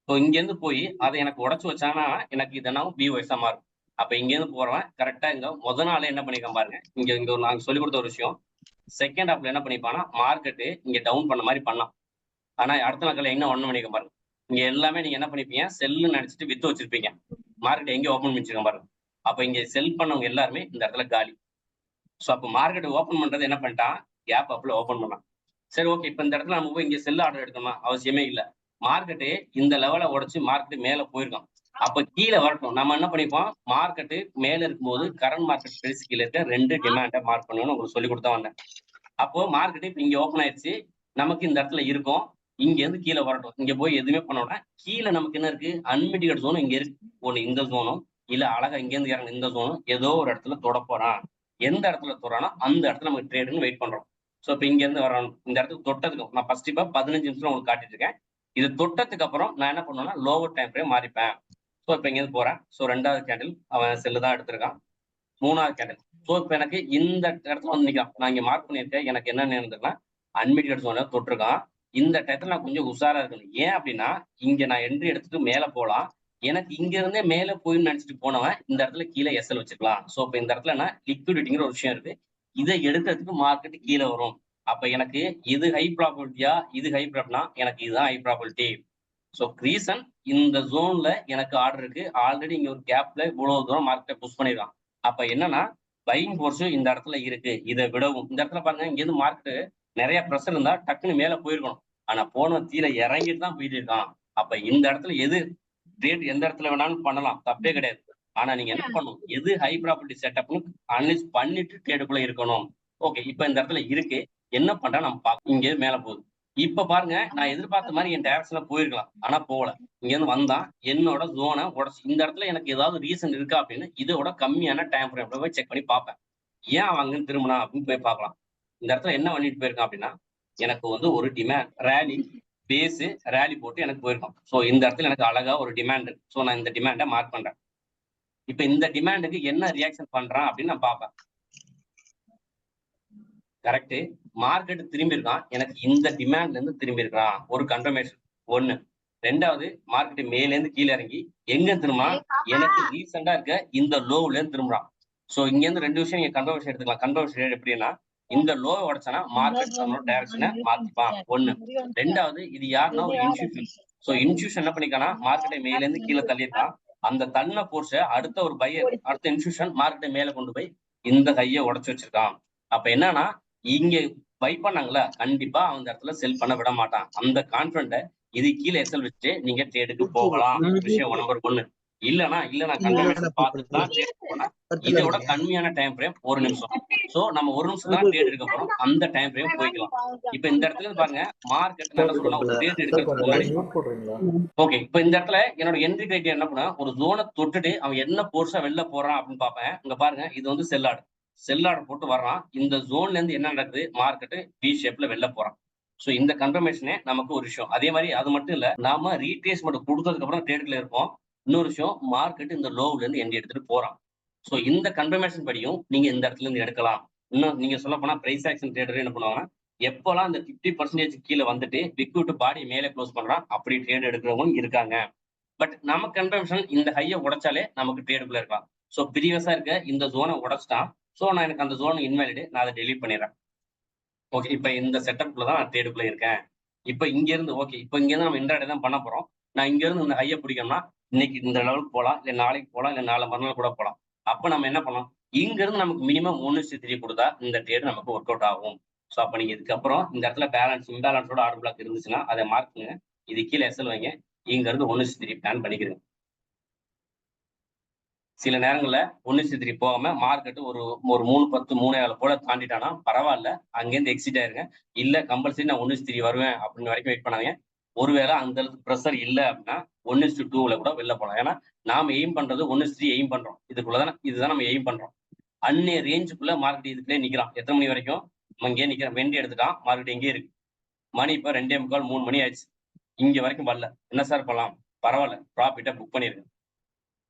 ஸோ இங்க இருந்து போய் அதை எனக்கு உடச்சு வச்சாங்கன்னா எனக்கு இதெல்லாம் பி வயசா மாறும். அப்ப இங்க இருந்து போறவன் கரெக்டா இங்க முத நாள் என்ன பண்ணிருக்கேன் பாருங்க. இங்க ஒரு நாங்க சொல்லி கொடுத்த ஒரு விஷயம். செகண்ட் ஹாப்ல என்ன பண்ணிப்பானா மார்க்கெட்டு இங்க டவுன் பண்ண மாதிரி பண்ணலாம். ஆனா அடுத்த நாட்கள் என்ன ஒண்ணு பண்ணிக்க பாருங்க. இங்க எல்லாமே நீங்க என்ன பண்ணிப்பீங்க? செல்லுன்னு நினைச்சிட்டு வித்து வச்சிருப்பீங்க. மார்க்கெட் எங்க ஓப்பன் பண்ணிச்சிருக்க பாருங்க. அப்ப இங்க செல் பண்ணவங்க எல்லாருமே இந்த இடத்துல காலி. சோ அப்ப மார்க்கெட் ஓப்பன் பண்றது என்ன பண்ணிட்டான்? கேப் அப்ல ஓப்பன் பண்ணான். சரி ஓகே. இப்ப இந்த இடத்துல நம்ம போய் இங்க செல் ஆர்டர் எடுக்கணுமா? அவசியமே இல்ல. மார்க்கெட்டு இந்த லெவல உடைச்சு மார்க்கெட் மேல போயிருக்கான். அப்ப கீழ வரட்டும். நம்ம என்ன பண்ணிப்போம், மார்க்கெட்டு மேல இருக்கும்போது கரண்ட் மார்க்கெட் பிரைஸ் கீழ இருக்க 2 டிமாண்ட மார்க் பண்ணணும்னு உங்களுக்கு சொல்லிக் குடுத்து தான் வந்தேன். அப்போ மார்க்கெட் இப்ப இங்க ஓப்பன் ஆயிருச்சு. நமக்கு இந்த இடத்துல இருக்கும். இங்க இருந்து கீழ வரட்டும். இங்க போய் எதுவுமே பண்ண வேண்டாம். கீழ நமக்கு என்ன இருக்கு? அன்மிட்டிகேட் ஜோன் இங்க இருக்கு. ஒண்ணு இந்த ஜோனும், இல்ல அழகா இங்க இருந்து இறங்குன இந்த ஜோனும் ஏதோ ஒரு இடத்துல தொடப் போறான். எந்த இடத்துல தொடுறானோ அந்த இடத்துல நமக்கு ட்ரேடுன்னு வெயிட் பண்றோம். சோ இப்ப இங்க இருந்து வர்றான். இந்த இடத்துக்கு தொட்டதுக்கு நான் ஃபர்ஸ்ட் இப்ப 15 நிமிஷத்துல உங்களுக்கு காட்டிட்டு இருக்கேன். இது தொட்டதுக்கு அப்புறம் நான் என்ன பண்ணுவேன்னா லோவர் டைம் ஃப்ரேம் மாறிப்பேன். சோ இப்ப இங்க இருந்து போறேன். சோ 2வது கேண்டில் அவன் செல்லு தான் எடுத்திருக்கான். 3வது கேண்டில். சோ இப்ப எனக்கு இந்த இடத்துல வந்து நிக்கான். நான் இங்க மார்க் பண்ணியிருக்கேன். எனக்கு என்ன நேர்ந்திருக்குன்னா அன்மிட்டிகேட் ஜோன்ல தொட்டிருக்கான். இந்த டயத்துல நான் கொஞ்சம் உஷாரா இருக்கணும். ஏன் அப்படின்னா இங்க நான் என்ட்ரி எடுத்துட்டு மேல போலாம். எனக்கு இங்க இருந்தே மேல போயின்னு நினைச்சிட்டு போனவன் இந்த இடத்துல கீழே எஸ்எல் வச்சுக்கலாம். சோ இப்ப இந்த இடத்துல என்ன லிக்விடிட்டிங்கிற ஒரு விஷயம் இருக்கு. இதை எடுக்கிறதுக்கு மார்க்கெட் கீழே வரும். அப்ப எனக்கு இது ஹை ப்ராபபிலிட்டியா இது ஹை ப்ராப்னா எனக்கு இதுதான் ஹை ப்ராபபிலிட்டி. சோ ரீசன் இந்த ஜோன்ல எனக்கு ஆர்டர் இருக்கு. ஆல்ரெடி இங்க ஒரு கேப்ல இவ்வளவு தூரம் மார்க்கெட்டை புஷ் பண்ணிருக்கான். அப்ப என்னன்னா பையிங் ஃபோர்ஸ் இந்த இடத்துல இருக்கு. இதை விடவும் இந்த இடத்துல பாருங்க இங்க இருந்து மார்க்கெட் நிறைய ப்ரெஷர் இருந்தா டக்குன்னு மேல போயிருக்கணும். ஆனா போன கீழே இறங்கிட்டு தான் போயிட்டு இருக்கான். அப்ப இந்த இடத்துல எது ரேட் எந்த இடத்துல வேணாலும் பண்ணலாம், தப்பே கிடையாது. ஆனா நீங்க என்ன பண்ணணும், எது ஹை ப்ராபர்ட்டி செட்டப்னு அனலைஸ் பண்ணிட்டு ட்ரேடுக்குள்ள இருக்கணும். ஓகே, இப்ப இந்த இடத்துல இருக்கு. என்ன பண்றா நம்ம பார்க்கணும். இங்க மேல போகுது. இப்ப பாருங்க, நான் எதிர்பார்த்த மாதிரி என் டைரக்ஷன்ல போயிருக்கலாம். ஆனா போகல. இங்க இருந்து வந்தான் என்னோட ஜோனை உடச்சு. இந்த இடத்துல எனக்கு ஏதாவது ரீசன் இருக்கா அப்படின்னு இதோட கம்மியான டைம் ஃப்ரேம்ல போய் செக் பண்ணி பார்ப்பேன். ஏன் அவன் அங்க திரும்பினா அப்படின்னு போய் பார்க்கலாம். இந்த இடத்துல என்ன பண்ணிட்டு போயிருக்கான் அப்படின்னா, எனக்கு வந்து ஒரு டிமாண்ட் ரேலி பேஸ் ரேலி போட்டு எனக்கு போயிருக்கும். சோ இந்த இடத்துல எனக்கு அழகா ஒரு டிமாண்ட். சோ நான் இந்த டிமாண்டை மார்க் பண்றேன். இப்ப இந்த டிமாண்டுக்கு என்ன ரியாக்ஷன் பண்றான் அப்படின்னு நான் பார்ப்பேன். கரெக்ட், மார்க்கெட் திரும்பி இருக்கான். எனக்கு இந்த டிமாண்ட்ல இருந்து திரும்பி இருக்கான். ஒரு கன்ஃபர்மேஷன் ஒண்ணு. ரெண்டாவது மார்க்கெட் மேல இருந்து கீழே இறங்கி எங்க திரும்ப எனக்கு ரீசெண்டா இருக்க இந்த லோவ்ல இருந்து திரும்புறான். சோ இங்க இருந்து 2 விஷயம் நீங்க கன்ஃபர்மேஷன் எடுத்துக்கலாம். கன்ஃபர்மேஷன் எப்படின்னா இந்த லோவை உடைச்சானா மார்க்கெட் தன்னோட டைரக்ஷனை மாத்திப்பான். ஒண்ணு. ரெண்டாவது இது யாருன்னா ஒரு இன்ஸ்டியூஷன். சோ இன்ஸ்டியூஷன் என்ன பண்ணிக்கானா மார்க்கெட்டை மேல இருந்து கீழே தள்ளியிருக்கான். அந்த தள்ள போர்ஸ அடுத்த ஒரு பையர் அடுத்த இன்ஸ்டியூஷன் மார்க்கெட்டை மேல கொண்டு போய் இந்த கையை உடைச்சு வச்சிருக்கான். அப்ப என்னன்னா இங்க பை பண்ணாங்களா கண்டிப்பா அந்த இடத்துல செல் பண்ண விட மாட்டான். அந்த கான்பிடன்ட இது கீழே எஸ்எல் வச்சு நீங்க ட்ரேடுக்கு போகலாம். விஷயம் நம்பர் 1. இல்லனா கன்ஃபர்மேஷன் பார்த்துட்டு தான் ட்ரேட் போனா இதோட கம்மியான டைம் ஃப்ரேம் 1 நிமிஷம். சோ நம்ம 1 நிமிஷம் தான் ட்ரேட் எடுக்க போறோம். அந்த டைம் ஃப்ரேம் போய்க்கலாம். இப்ப இந்த இடத்துல பாருங்க மார்க்கெட் என்ன சொல்லலாம், ஒரு ட்ரேட் எடுக்கிறதுக்கு முன்னாடி ஓகே. இப்ப இந்த இடத்துல என்னோட என்ட்ரி கிரைட்டீரியா என்ன பண்ணா ஒரு ஜோனை தொட்டுட்டு அவன் என்ன போர்ஸா வெளில போறான் அப்படின்னு பார்ப்பேன். இங்க பாருங்க இது வந்து செல் ஆர்டர் போட்டு வர்றான். இந்த ஜோன்ல இருந்து என்ன நடக்குது, மார்க்கெட் வி ஷேப்ல வெளில போறான். சோ இந்த கன்ஃபர்மேஷனே நமக்கு ஒரு விஷயம். அதே மாதிரி அது மட்டும் இல்ல, நாம ரீட்ரேஸ்மெண்ட் கொடுத்ததுக்கு அப்புறம் ட்ரேட்ல இருப்போம். இன்னொரு விஷயம் மார்க்கெட் இந்த லோவ்ல இருந்து என்ட்ரி எடுத்துட்டு போறான். சோ இந்த கன்ஃபர்மேஷன் படியும் நீங்க இந்த இடத்துல இருந்து எடுக்கலாம். இன்னும் நீங்க சொல்ல போனா பிரைஸ் ஆக்ஷன் ட்ரேடர் என்ன பண்ணுவாங்கன்னா எப்பெல்லாம் அந்த 50% கீழே வந்துட்டு விட்டு பாடி மேலே க்ளோஸ் பண்றான் அப்படி ட்ரேட் எடுக்கிறவங்க இருக்காங்க. பட் நம்ம கன்ஃபர்மேஷன் இந்த ஹையை உடைச்சாலே நமக்கு ட்ரேடுக்குள்ள இருக்கலாம். சோ ப்ரீவியஸா இருக்க இந்த ஜோனை உடைச்சிட்டான். சோ நான் எனக்கு அந்த ஜோன் இன்வாலிட், நான் அதை டெலீட் பண்ணிடுறேன். ஓகே, இப்ப இந்த செட்டப்ல தான் நான் ட்ரேடுக்குள்ள இருக்கேன். இப்ப இங்க இருந்து ஓகே, இப்ப இங்க இருந்து நம்ம இன்ட்ராடே தான் பண்ண போறோம். நான் இங்க இருந்து இந்த ஹையை பிடிக்கணும்னா இன்னைக்கு இந்த லெவலுக்கு போகலாம், இல்ல நாளைக்கு போகலாம், இல்ல நாளை மறுநாள் கூட போகலாம். அப்ப நம்ம என்ன பண்ணோம், இங்க இருந்து நமக்கு மினிமம் 1:3 கொடுத்தா இந்த ட்ரேட் நமக்கு ஒர்க் அவுட் ஆகும். சோ அப்ப நீங்க இதுக்கப்புறம் இந்த இடத்துல பேலன்ஸ் இம்பேலன்ஸோட ஆர்டர் பிளாக் இருந்துச்சுன்னா அதை மார்க் பண்ணுங்க. இது கீழே எஸ்எல் வைங்க. இங்க இருந்து 1:3 பிளான் பண்ணிக்கிறேன். சில நேரங்கள்ல 1:3 போகாம மார்க்கெட் ஒரு 3:10 3:7 போல தாண்டிட்டானா பரவாயில்ல, அங்கேருந்து எக்ஸிட் ஆயிருங்க. இல்ல கம்பல்சரி நான் 1:3 வருவேன் அப்படின்னு வரைக்கும் வெயிட் பண்ணாதீங்க. ஒருவேளை அந்த அளவுக்கு ப்ரெஷர் இல்ல அப்படின்னா 1:2ல கூட வெளில போகலாம். ஏன்னா நாம எய்ம் பண்றது 1:3 எய்ம் பண்றோம். இதுதான் நம்ம எய்ம் பண்றோம். அன்னைய ரேஞ்சுக்குள்ள மார்க்கெட் இதுக்குள்ளே நிக்கிறான். எத்தனை மணி வரைக்கும் நம்ம இங்கே நிக்கிறோம். வெண்டி எடுத்துட்டான், மார்க்கெட் எங்கே இருக்கு. மணி இப்ப 2:45 3 மணி ஆயிடுச்சு. இங்க வரைக்கும் வரல. என்ன சார் பண்ணலாம், பரவாயில்ல ப்ராஃபிட்டா புக் பண்ணிருங்க.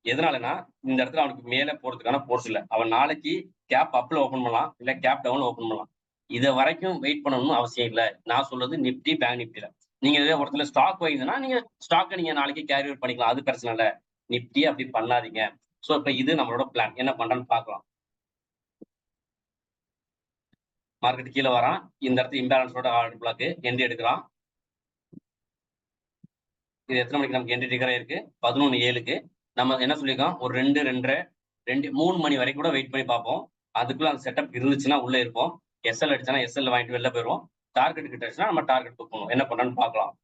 எதனாலன்னா இந்த இடத்துல அவனுக்கு மேல போறதுக்கான போர்ஸ் இல்ல. அவன் நாளைக்கு கேப் அப்ல ஓபன் பண்ணலாம், இல்ல கேப் டவுன்ல ஓபன் பண்ணலாம். இத வரைக்கும் வெயிட் பண்ணணும்னு அவசியம் இல்ல. நான் சொல்றது நிப்டி பேங்க் நிப்டில. நீங்க ஒருத்தர ஸ்டாக் வாங்கினா நீங்க ஸ்டாக்கை நீங்க நாளைக்கு கேரி ஓவர் பண்ணிக்கலாம். அது பிரச்சனை இல்ல. நிப்டி அப்படி பண்ணாதீங்க. சோ இப்ப இது நம்மளோட பிளான். என்ன பண்றான்னு பார்க்கலாம். மார்க்கெட் கீழே வரான். இந்த இடத்துல இம்பேலன்ஸோட ஆர்டர் பிளாக் என்ட்ரி எடுக்கிறான். இது எத்தனை மணிக்கு நமக்கு என்ட்ரி டிக்கரா இருக்கு, 11:07க்கு. நம்ம என்ன சொல்லியிருக்கோம், ஒரு 2 2:30 3 மணி வரைக்கும் கூட வெயிட் பண்ணி பார்ப்போம். அதுக்குள்ள அந்த செட்டப் இருந்துச்சுன்னா உள்ள இருப்போம். எஸ்எல் அடிச்சானா எஸ்எல் வாங்கிட்டு வெளில போயிருவோம். டார்கெட் கிட்டச்சுன்னா நம்ம டார்கெட் புக் பண்ணுவோம். என்ன பண்ணணும்னு பார்க்கலாம்.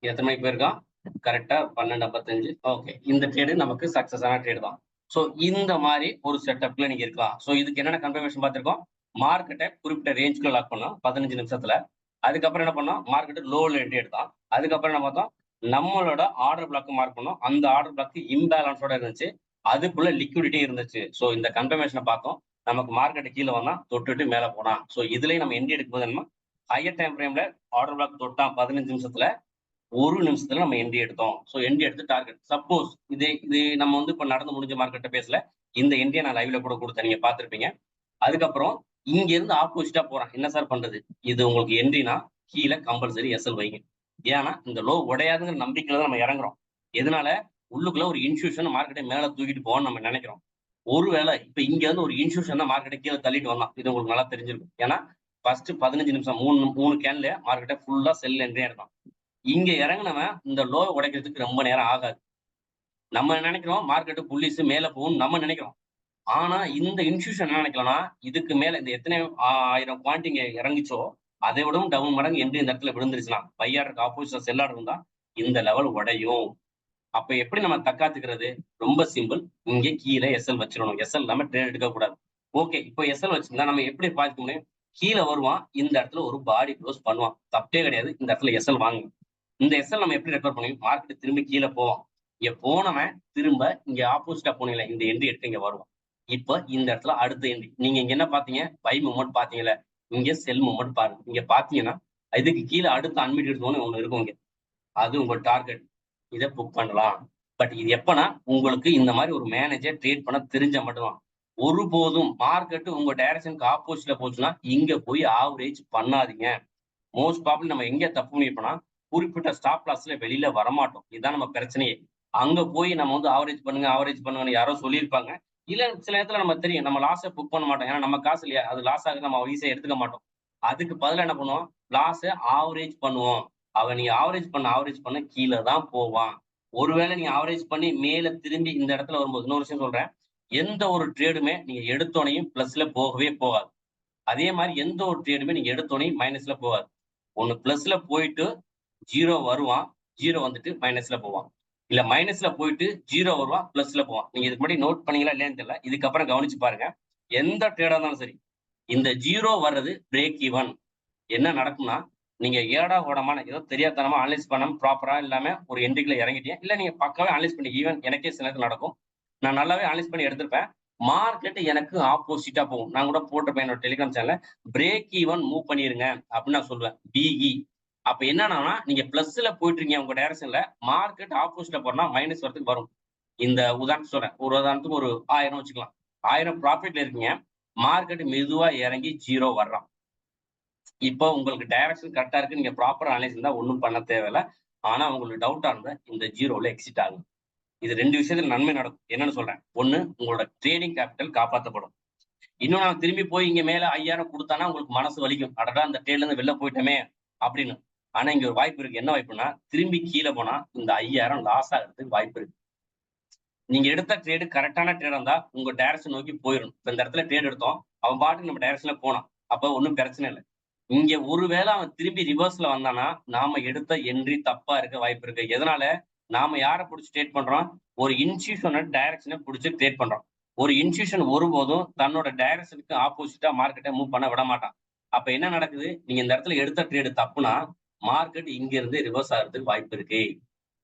எத்தனை மணிக்கு போயிருக்கான்? கரெக்டா 12:55. ஓகே, இந்த ட்ரேடு நமக்கு சக்சஸான ட்ரேடு தான். ஸோ இந்த மாதிரி ஒரு செட்டப்ல நீங்க இருக்கலாம். ஸோ இதுக்கு என்னென்ன கன்ஃபர்மேஷன் பார்த்திருக்கோம்? மார்க்கெட்டை குறிப்பிட்ட ரேஞ்சுக்குள்ள லாக் பண்ணோம் 15 நிமிஷத்துல. அதுக்கப்புறம் என்ன பண்ணோம்? மார்க்கெட் லோல என்ட்ரி எடுத்தான். அதுக்கப்புறம் என்ன பார்த்தோம்? நம்மளோட ஆர்டர் பிளாக் மார்க் பண்ணோம். அந்த ஆர்டர் பிளாக் இம்பேலன்ஸோட இருந்துச்சு. அதுக்குள்ள லிக்விடிட்டி இருந்துச்சு. ஸோ இந்த கன்ஃபர்மேஷனை பார்த்தோம். நமக்கு மார்க்கெட் கீழே வந்தா தொட்டுட்டு மேல போனா. ஸோ இதுலயும் நம்ம என்ட்ரி எடுக்கும்போது என்ன, ஹையர் டைம் ஃப்ரேம்ல ஆர்டர் பிளாக் தொட்டான் 15 நிமிஷத்துல, ஒரு நிமிஷத்துல நம்ம என்ட்ரி எடுத்தோம். ஸோ என்ட்ரி எடுத்து டார்கெட் சப்போஸ் இது நம்ம வந்து இப்ப நடந்து முடிஞ்ச மார்க்கெட்டை பேசல. இந்த என்ட்ரியை நான் லைவ்ல கூட கொடுத்தேன், நீங்க பார்த்திருப்பீங்க. அதுக்கப்புறம் இங்க இருந்து ஆப்போசிட்டா போறான். என்ன சார் பண்றது? இது உங்களுக்கு என்ட்ரினா கீழே கம்பல்சரி எஸ்எல் வைங்க. ஏன்னா இந்த லோ உடையாதுங்கிற நம்பிக்கையில தான் நம்ம இறங்குறோம். எதனால? உள்ளுக்குள்ள ஒரு இன்ஸ்டியூஷன் மார்க்கெட்டை மேல தூக்கிட்டு போவோம்னு நம்ம நினைக்கிறோம். ஒருவேளை இப்ப இங்க இருந்து ஒரு இன்ஸ்டியூஷன் தான் மார்க்கெட்டை கீழே தள்ளிட்டு வந்தான். இது உங்களுக்கு நல்லா தெரிஞ்சிருக்கும். ஏன்னா ஃபர்ஸ்ட் 15 நிமிஷம் மூணு கேன்ல மார்க்கெட்டை ஃபுல்லா செல் என்ட்ரியா இருக்கும். இங்க இறங்குனவன் இந்த லோ உடைக்கிறதுக்கு ரொம்ப நேரம் ஆகாது. நம்ம நினைக்கிறோம் மார்க்கெட் புள்ளிஸ் மேல போகும் நம்ம நினைக்கிறோம். ஆனா இந்த இன்ஸ்டியூஷன் என்ன நினைக்கலாம்னா, இதுக்கு மேல இந்த எத்தனை 1000 குவான்டிட்டி இங்க இறங்கிச்சோ, அதை விடவும் டவுன் மடங்கு என்ட்ரி இந்த இடத்துல விழுந்துருச்சுன்னா, பை ஆர்டருக்கு ஆப்போசிட் செல் ஆர்டர் இருந்தா இந்த லெவல் உடையும். அப்ப எப்படி நம்ம தக்காத்துக்கிறது? ரொம்ப சிம்பிள். இங்க கீழே எஸ்எல் வச்சிடணும். எஸ்எல் இல்லாம ட்ரேட் எடுக்க கூடாது. ஓகே, இப்போ எஸ்எல் வச்சிருந்தா நம்ம எப்படி பார்க்க முடியும்? கீழே வருவான், இந்த இடத்துல ஒரு பாடி க்ளோஸ் பண்ணுவான். தப்பே கிடையாது. இந்த இடத்துல எஸ்எல் வாங்க. இந்த எஸ்எல் நம்ம எப்படி ரெக்கவர் பண்ணுவோம்? மார்க்கெட் திரும்பி கீழே போவோம். இங்க போனவன் திரும்ப இங்க ஆப்போசிட்டா போனீங்களா, இந்த என்ட்ரி எடுத்து இங்க வருவான். இப்ப இந்த இடத்துல அடுத்த என்ட்ரி. நீங்க இங்க என்ன பாத்தீங்க? பை மூவ்மெண்ட் பாத்தீங்கல்ல, இங்க செல் மூவ்மெண்ட் பாருங்க. இங்க பாத்தீங்கன்னா இதுக்கு கீழே அடுத்த அன்மிட் எடுத்தோன்னு ஒண்ணு இருக்கும் இங்க. அது உங்க டார்கெட். இதை புக் பண்ணலாம். பட் இது எப்பனா உங்களுக்கு இந்த மாதிரி ஒரு மேனேஜர் ட்ரேட் பண்ண தெரிஞ்ச மட்டும்தான். ஒருபோதும் மார்க்கெட் உங்க டைரக்ஷனுக்கு ஆப்போசிட்ல போச்சுன்னா இங்க போய் ஆவரேஜ் பண்ணாதீங்க. மோஸ்ட் ப்ராப்ளம் நம்ம எங்க தப்பு பண்ணிருப்போம்னா, குறிப்பிட்ட ஸ்டாப் லாஸ்ல வெளியில வரமாட்டோம். இதுதான் நம்ம பிரச்சனையே. அங்க போய் நம்ம வந்து ஆவரேஜ் பண்ணுங்க, ஆவரேஜ் பண்ணுங்கன்னு யாரோ சொல்லியிருப்பாங்க. இல்ல சில நேரத்துல நம்ம தெரியும். நம்ம லாஸ புக் பண்ண மாட்டோம். ஏன்னா நம்ம காசு இல்லையா? அது லாஸ் ஆகுது நம்ம ஈஸியா எடுத்துக்க மாட்டோம். அதுக்கு பதிலா என்ன பண்ணுவோம்? லாஸ ஆவரேஜ் பண்ணுவோம். அவன் நீங்க ஆவரேஜ் பண்ண கீழ தான் போவான். ஒருவேளை நீங்க ஆவரேஜ் பண்ணி மேல திரும்பி இந்த இடத்துல வரும்போது இன்னொரு விஷயம் சொல்றேன். எந்த ஒரு ட்ரேடுமே நீங்க எடுத்தோனையும் பிளஸ்ல போகவே போகாது. அதே மாதிரி எந்த ஒரு ட்ரேடுமே நீங்க எடுத்தோனையும் மைனஸ்ல போகாது. ஒண்ணு பிளஸ்ல போயிட்டு 0 வருவான். 0 வந்துட்டு மைனஸ்ல போவான். இல்ல மைனஸ்ல போயிட்டு 0 வருவான், பிளஸ்ல போவான். நீங்க இதுக்கு முன்னாடி நோட் பண்ணீங்களா இல்லையான்னு தெரியல. இதுக்கப்புறம் கவனிச்சு பாருங்க. எந்த ட்ரேடா இருந்தாலும் சரி, இந்த 0 வர்றது பிரேக் ஈவன். என்ன நடக்கும்னா, நீங்க ஏடா ஓடமான ஏதோ தெரியாதனமா அனலைஸ் பண்ணாம ப்ராப்பரா இல்லாம ஒரு என்ட்ரிக்குள்ள இறங்கிட்டீங்க. இல்ல நீங்க பக்காவே அனலைஸ் பண்ணி ஈவன் எனக்கே சில நேரத்துல நடக்கும். நான் நல்லாவே அனலைஸ் பண்ணி எடுத்திருப்பேன். மார்க்கெட் எனக்கு ஆப்போசிட்டா போகும். நான் கூட போட்டிருப்பேன் என்னோட டெலிகிராம் சேனல்ல. பிரேக் ஈவன் மூவ் பண்ணிருங்க அப்படின்னு நான் சொல்லுவேன். பிஇ. அப்ப என்னன்னா நீங்க பிளஸ்ல போயிட்டு இருக்கீங்க உங்க டைரக்ஷன்ல, மார்க்கெட் ஆப்போசிட்ல போறனா மைனஸ் வரதுக்கு வரும். இந்த உதாரணத்துக்கு சொல்றேன். ஒரு உதாரணத்துக்கு ஒரு 1000 வச்சுக்கலாம். 1000 ப்ராஃபிட்ல இருக்கீங்க. மார்க்கெட் மெதுவா இறங்கி 0 வர்றான். இப்போ உங்களுக்கு டைரக்ஷன் கரெக்டா இருக்கு. நீங்க ப்ராப்பரா அனலைஸ் இருந்தா ஒண்ணும் பண்ண தேவையில்ல. ஆனா உங்களுக்கு டவுட்டா இருந்தா இந்த 0ல எக்ஸிட் ஆகும். இது 2 விஷயத்துல நன்மை நடக்கும். என்னன்னு சொல்றேன். ஒண்ணு, உங்களோட ட்ரேடிங் கேபிட்டல் காப்பாற்றப்படும். இன்னும் நான் திரும்பி போய் இங்க மேல 5000 கொடுத்தானா உங்களுக்கு மனசு வலிக்கும். அடடா இந்த ட்ரேட்ல இருந்து வெளில போயிட்டோமே அப்படின்னு. ஆனா இங்க ஒரு வாய்ப்பு இருக்கு. என்ன வாய்ப்புன்னா, திரும்பி கீழே போனா இந்த 5000 லாஸ் ஆகிறதுக்கு வாய்ப்பு இருக்கு. நீங்க எடுத்த ட்ரேடு கரெக்டான ட்ரேடா இருந்தா உங்க டைரக்ஷன் நோக்கி போயிடும். இப்ப இந்த இடத்துல ட்ரேட் எடுத்தோம். அவன் பாட்டுக்கு நம்ம டைரக்ஷன்ல போனான். அப்ப ஒண்ணும் பிரச்சனை இல்லை. இங்க ஒருவேளை அவன் திரும்பி ரிவர்ஸ்ல வந்தானா, நாம எடுத்த என்ட்ரி தப்பா இருக்க வாய்ப்பு இருக்கு. எதனால? நாம யாரை பிடிச்சி ட்ரேட் பண்றோம்? ஒரு இன்ஸ்டியூஷனோட டைரக்ஷனை பிடிச்சி ட்ரேட் பண்றோம். ஒரு இன்ஸ்டியூஷன் ஒருபோதும் தன்னோட டைரக்ஷனுக்கு ஆப்போசிட்டா மார்க்கெட்டை மூவ் பண்ண விட மாட்டான். அப்ப என்ன நடக்குது? நீங்க இந்த இடத்துல எடுத்த ட்ரேடு தப்புனா, மார்க்கெட் இங்க இருந்து ரிவர்ஸ் ஆகிறதுக்கு வாய்ப்பு இருக்கு.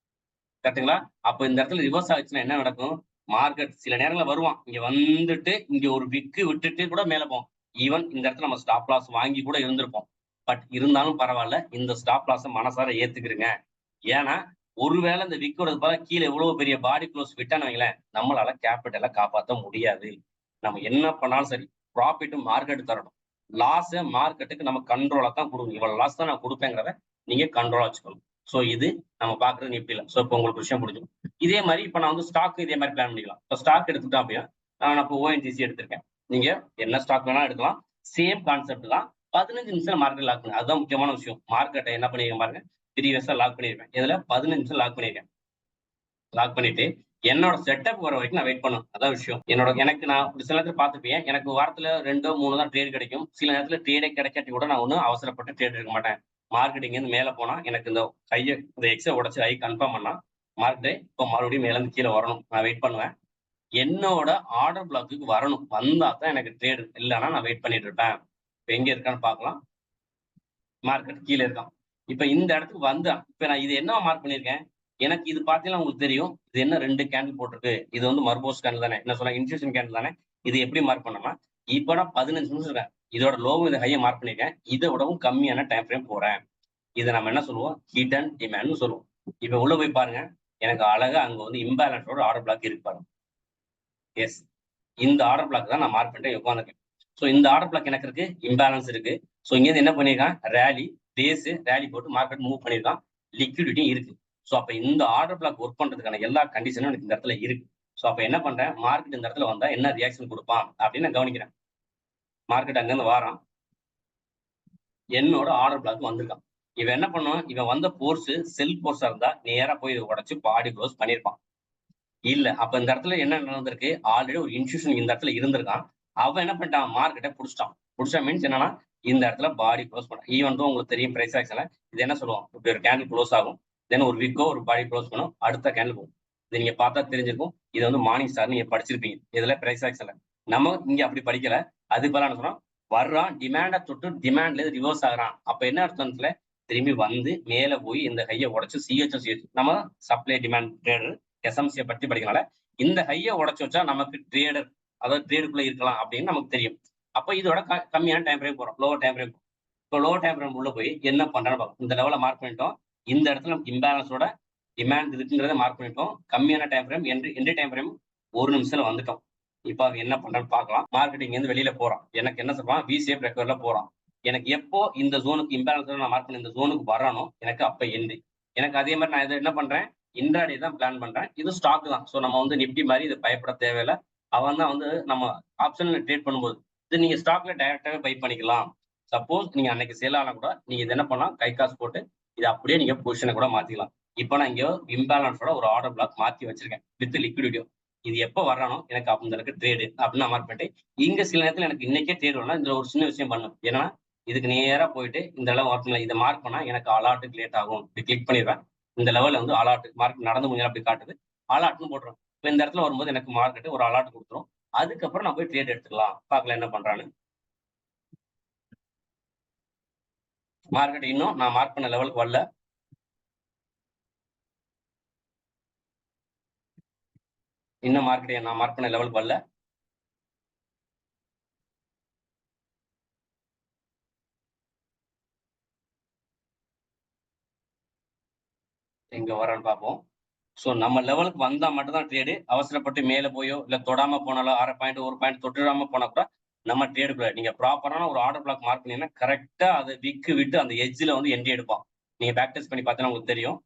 கரெக்ட்டுங்களா? அப்ப இந்த இடத்துல ரிவர்ஸ் ஆச்சுன்னா என்ன நடக்கும்? மார்க்கெட் சில நேரங்கள்ல வருவான். இங்க வந்துட்டு இங்க ஒரு விக்கு விட்டுட்டு கூட மேல போவோம். ஈவன் இந்த இடத்துல நம்ம ஸ்டாப் லாஸ் வாங்கி கூட இருந்திருப்போம். பட் இருந்தாலும் பரவால்ல. இந்த ஸ்டாப் லாஸ மனசார ஏத்துக்கிறேங்க. ஏன்னா, ஒருவேளை இந்த விக்கோட பதிலா கீழ எவ்வளவு பெரிய பாடி க்ளோஸ் விட்டான்னு வைங்களேன், நம்மளால கேபிட்டல காப்பாத்த முடியாது. நம்ம என்ன பண்ணாலும் சரி, ப்ராஃபிட் மார்க்கெட் தரணும். லாஸ மார்க்கெட்டுக்கு நம்ம கண்ட்ரோலா தான் குடுக்கணும். இவ்வளவு லாஸ் தான் நான் குடுப்பேங்கிறத நீங்க கண்ட்ரோலா வச்சுக்கணும். சோ இது நம்ம பாக்குறது நிஃப்டில. சோ இப்ப உங்களுக்கு விஷயம் புரிஞ்சுக்கும். இதே மாதிரி இப்ப நான் வந்து ஸ்டாக் இதே மாதிரி பிளான் பண்ணிக்கலாம். இப்ப ஸ்டாக் எடுத்துட்டோம் அப்படின்னா, நான் இப்ப ஓஎன்ஜிசி எடுத்திருக்கேன். நீங்க என்ன ஸ்டாக் வேணா எடுக்கலாம். சேம் கான்செப்ட் தான். 15 நிமிஷம் மார்க்கெட் லாக் பண்ணு. அதுதான் முக்கியமான விஷயம். மார்க்கெட்டை என்ன பண்ணிருக்கேன் பாருங்க, ப்ரீவியஸா லாக் பண்ணிருப்பேன். இதுல 15 நிமிஷம் லாக் பண்ணிருக்கேன். லாக் பண்ணிட்டு என்னோட செட்டப் வர வரைக்கும் நான் வெயிட் பண்ணும். அதான் விஷயம். எனக்கு நான் சில நேரத்துல பார்த்துப்பேன். எனக்கு வாரத்துல 2 3 தான் ட்ரேட் கிடைக்கும். சில நேரத்துல ட்ரேடே கிடைக்காட்டி கூட நான் ஒண்ணும் அவசரப்பட்டு ட்ரேட் எடுக்க மாட்டேன். மார்க்கெட்டிங் இருந்து மேல போனா எனக்கு இந்த இந்த எக்ஸை உடைச்சு ஹை கன்ஃபார்ம் பண்ணா மார்க்கெட்டை இப்போ மறுபடியும் மேல இருந்து கீழே வரணும். நான் வெயிட் பண்ணுவேன். என்னோட ஆர்டர் பிளாக்குக்கு வரணும். வந்தா தான் எனக்கு ட்ரேட். இல்லைன்னா நான் வெயிட் பண்ணிட்டு இருப்பேன். இப்ப எங்க இருக்கான்னு பார்க்கலாம். மார்க்கெட் கீழே இருக்கான். இப்ப இந்த இடத்துக்கு வந்தா இப்ப நான் இது என்ன மார்க் பண்ணிருக்கேன், எனக்கு இது பார்த்தீங்கன்னா உங்களுக்கு தெரியும். இது என்ன 2 கேண்டில் போட்டிருக்கு. இது வந்து மர்போஸ் கேண்டில் தானே, என்ன சொன்னா இன்ஸ்டியூஷன் கேண்டில் தானே. இது எப்படி மார்க் பண்ணோம்னா, இப்ப நான் 15 நிமிஷம் இருக்கேன். இதோட லோவும் இந்த ஹையை மார்க் பண்ணிருக்கேன். இதை விடவும் கம்மியான டைம் ஃப்ரேம் போறேன். இதை நம்ம என்ன சொல்லுவோம், ஹிடன் டிமாண்ட்னு சொல்லுவோம். இப்ப உள்ள போய் பாருங்க, எனக்கு அழகா அங்க வந்து இம்பேலன்ஸோட ஆர்டர் பிளாக் இருக்கு பாருங்க. எஸ், இந்த ஆர்டர் பிளாக் தான் நான் மார்க் பண்ணிட்டு உட்காந்துருக்கேன். ஸோ இந்த ஆர்டர் பிளாக் எனக்கு இருக்கு, இம்பேலன்ஸ் இருக்கு. ஸோ இங்க என்ன பண்ணிருக்கான், ரேலி பேஸ் ரேலி போட்டு மார்க்கெட் மூவ் பண்ணிருக்கான், லிக்விடிட்டியும் இருக்கு. ஸோ அப்ப இந்த ஆர்டர் பிளாக் ஒர்க் பண்றதுக்கான எல்லா கண்டிஷனும் எனக்கு இந்த இடத்துல இருக்கு. ஸோ அப்ப என்ன பண்றேன், மார்க்கெட் இந்த இடத்துல வந்தா என்ன ரியாக்ஷன் கொடுப்பான் அப்படின்னு நான் கவனிக்கிறேன். மார்க்கெட் அங்கிருந்து வாரான், என்னோட ஆர்டர் பிளாக் வந்திருக்கான். இவன் என்ன பண்ணுவான், இவன் வந்த போர்ஸ் செல் போர்ஸா இருந்தா நேரா போய் உடைச்சு பாடி க்ளோஸ் பண்ணிருப்பான். இல்ல அப்ப இந்த இடத்துல என்ன நடந்திருக்கு, ஆல்ரெடி ஒரு இன்ஸ்டியூஷன் இந்த இடத்துல இருந்திருக்கான். அவன் என்ன பண்ணிட்டான், மார்க்கெட்டை புடிச்சிட்டான் மீன்ஸ் என்னன்னா இந்த இடத்துல பாடி க்ளோஸ் பண்ண. ஈவன் தான் உங்களுக்கு தெரியும் பிரைஸ் ஆக்ஷன்ல இது என்ன சொல்லுவோம், இப்படி ஒரு கேண்டில் க்ளோஸ் ஆகும், தென் ஒரு விக்கோ ஒரு பாடி க்ளோஸ் பண்ணும், அடுத்த கேண்டில் போகும். இது நீங்க பார்த்தா தெரிஞ்சிருக்கும். இது வந்து மார்னிங் ஸ்டார் நீங்க படிச்சிருப்பீங்க. இதுல பிரைஸ் ஆக்ஷன்ல நம்ம இங்க அப்படி படிக்கல. அது போல என்ன சொன்னோம், வர்றான் டிமாண்டை தொட்டு டிமாண்ட்ல ரிவர்ஸ் ஆகுறான். அப்ப என்ன அர்த்தத்துல திரும்பி வந்து மேல போய் இந்த ஹையை உடைச்சு சிஹெச்எஸ் நம்ம சப்ளை டிமாண்ட் ட்ரேடர் எஸ்எம்சியை பற்றி படிக்கனால இந்த ஹையை உடைச்சு வச்சா நமக்கு ட்ரேடர் அதாவது ட்ரேடுக்குள்ள இருக்கலாம் அப்படின்னு நமக்கு தெரியும். அப்ப இதோட கம்மியான டைம் ஃப்ரேம் போறோம், லோவர் டைம் ஃப்ரேம். இப்போ லோவர் டைம் ஃப்ரேம் உள்ள போய் என்ன பண்றான்னு பார்ப்போம். இந்த லெவலை மார்க் பண்ணிட்டோம். இந்த இடத்துல இம்பேலன்ஸோட டிமாண்ட் இருக்குங்கிறத மார்க் பண்ணிட்டோம். கம்மியான time frame entry time frame 1 நிமிஷத்துல வந்துட்டோம். இப்போ அவன் என்ன பண்றான்னு பார்க்கலாம். மார்க்கெட்டிங் இருந்து வெளியில போறான். எனக்கு என்ன சொல்றான், விசிஎஃப் ரெக்கவர்ல போறான். எனக்கு எப்போ இந்த ஜோனுக்கு இம்பேலன்ஸ் நான் மார்க் பண்ணி இந்த ஜோனுக்கு வரணும், எனக்கு அப்ப என்ட்ரி. எனக்கு அதே மாதிரி நான் இதை என்ன பண்றேன், இன்ட்ராடே தான் பிளான் பண்றேன். இது ஸ்டாக் தான். ஸோ நம்ம வந்து நிப்டி மாதிரி இது பயப்பட தேவையில்லை. அவன் தான் வந்து நம்ம ஆப்ஷன்ல ட்ரேட் பண்ணும்போது இது நீங்க ஸ்டாக்ல டைரக்டாவே பை பண்ணிக்கலாம். சப்போஸ் நீங்க அன்னைக்கு சேல் ஆனா கூட நீங்க இது என்ன பண்ணலாம், கை காசு போட்டு இது அப்படியே நீங்க பொசிஷனை கூட மாத்திக்கலாம். இப்போ நான் இங்க இம்பேலன்ஸோட ஒரு ஆர்டர் பிளாக் மாத்தி வச்சிருக்கேன் வித் லிக்விடிட்டி. இது எப்போ வரணும் எனக்கு அந்த இருக்கு ட்ரேடு அப்படின்னு மார்க் பண்ணிட்டு இங்க சில நேரத்தில் எனக்கு இன்னைக்கே ட்ரேட் வரலாம். இதுல ஒரு சின்ன விஷயம் பண்ணும், ஏன்னா இதுக்கு நேரா போயிட்டு இந்த அளவு ஒர்க் இதை மார்க் பண்ணா எனக்கு அலாட்டுக்கு லேட் ஆகும். இப்படி கிளிக் பண்ணிடுவேன். இந்த லெவலில் வந்து அலாட் மார்க் நடந்து முடிஞ்சா அப்படி காட்டுது, அலாட்னு போட்டுரும். இப்போ இந்த இடத்துல வரும்போது எனக்கு மார்க்கெட்டு ஒரு அலாட் கொடுத்துரும். அதுக்கப்புறம் நான் போய் ட்ரேட் எடுத்துக்கலாம். பார்க்கலாம் என்ன பண்றான்னு. மார்க்கெட் இன்னும் நான் மார்க் பண்ண லெவலுக்கு வரல. இன்னும் மார்க்கெட் நான் மார்க் பண்ண லெவலுக்கு வரல. எங்க வரான்னு பார்ப்போம். ஸோ நம்ம லெவலுக்கு வந்தா மட்டும் தான் ட்ரேடு. அவசரப்பட்டு மேலே போயோ இல்லை தொடாம போனாலோ 1/2 பாயிண்ட் 1 பாயிண்ட் தொட்டுடாம போனா கூட நம்ம ட்ரேடுக்குள்ள நீங்க ப்ராப்பரான ஒரு ஆர்டர் பிளாக் மார்க் பண்ணீங்கன்னா கரெக்டா அதை விக்கு விட்டு அந்த எட்ஜில் வந்து என்ட்ரி எடுப்பான். நீங்க பேக் டெஸ்ட் பண்ணி பார்த்தீங்கன்னா உங்களுக்கு தெரியும்.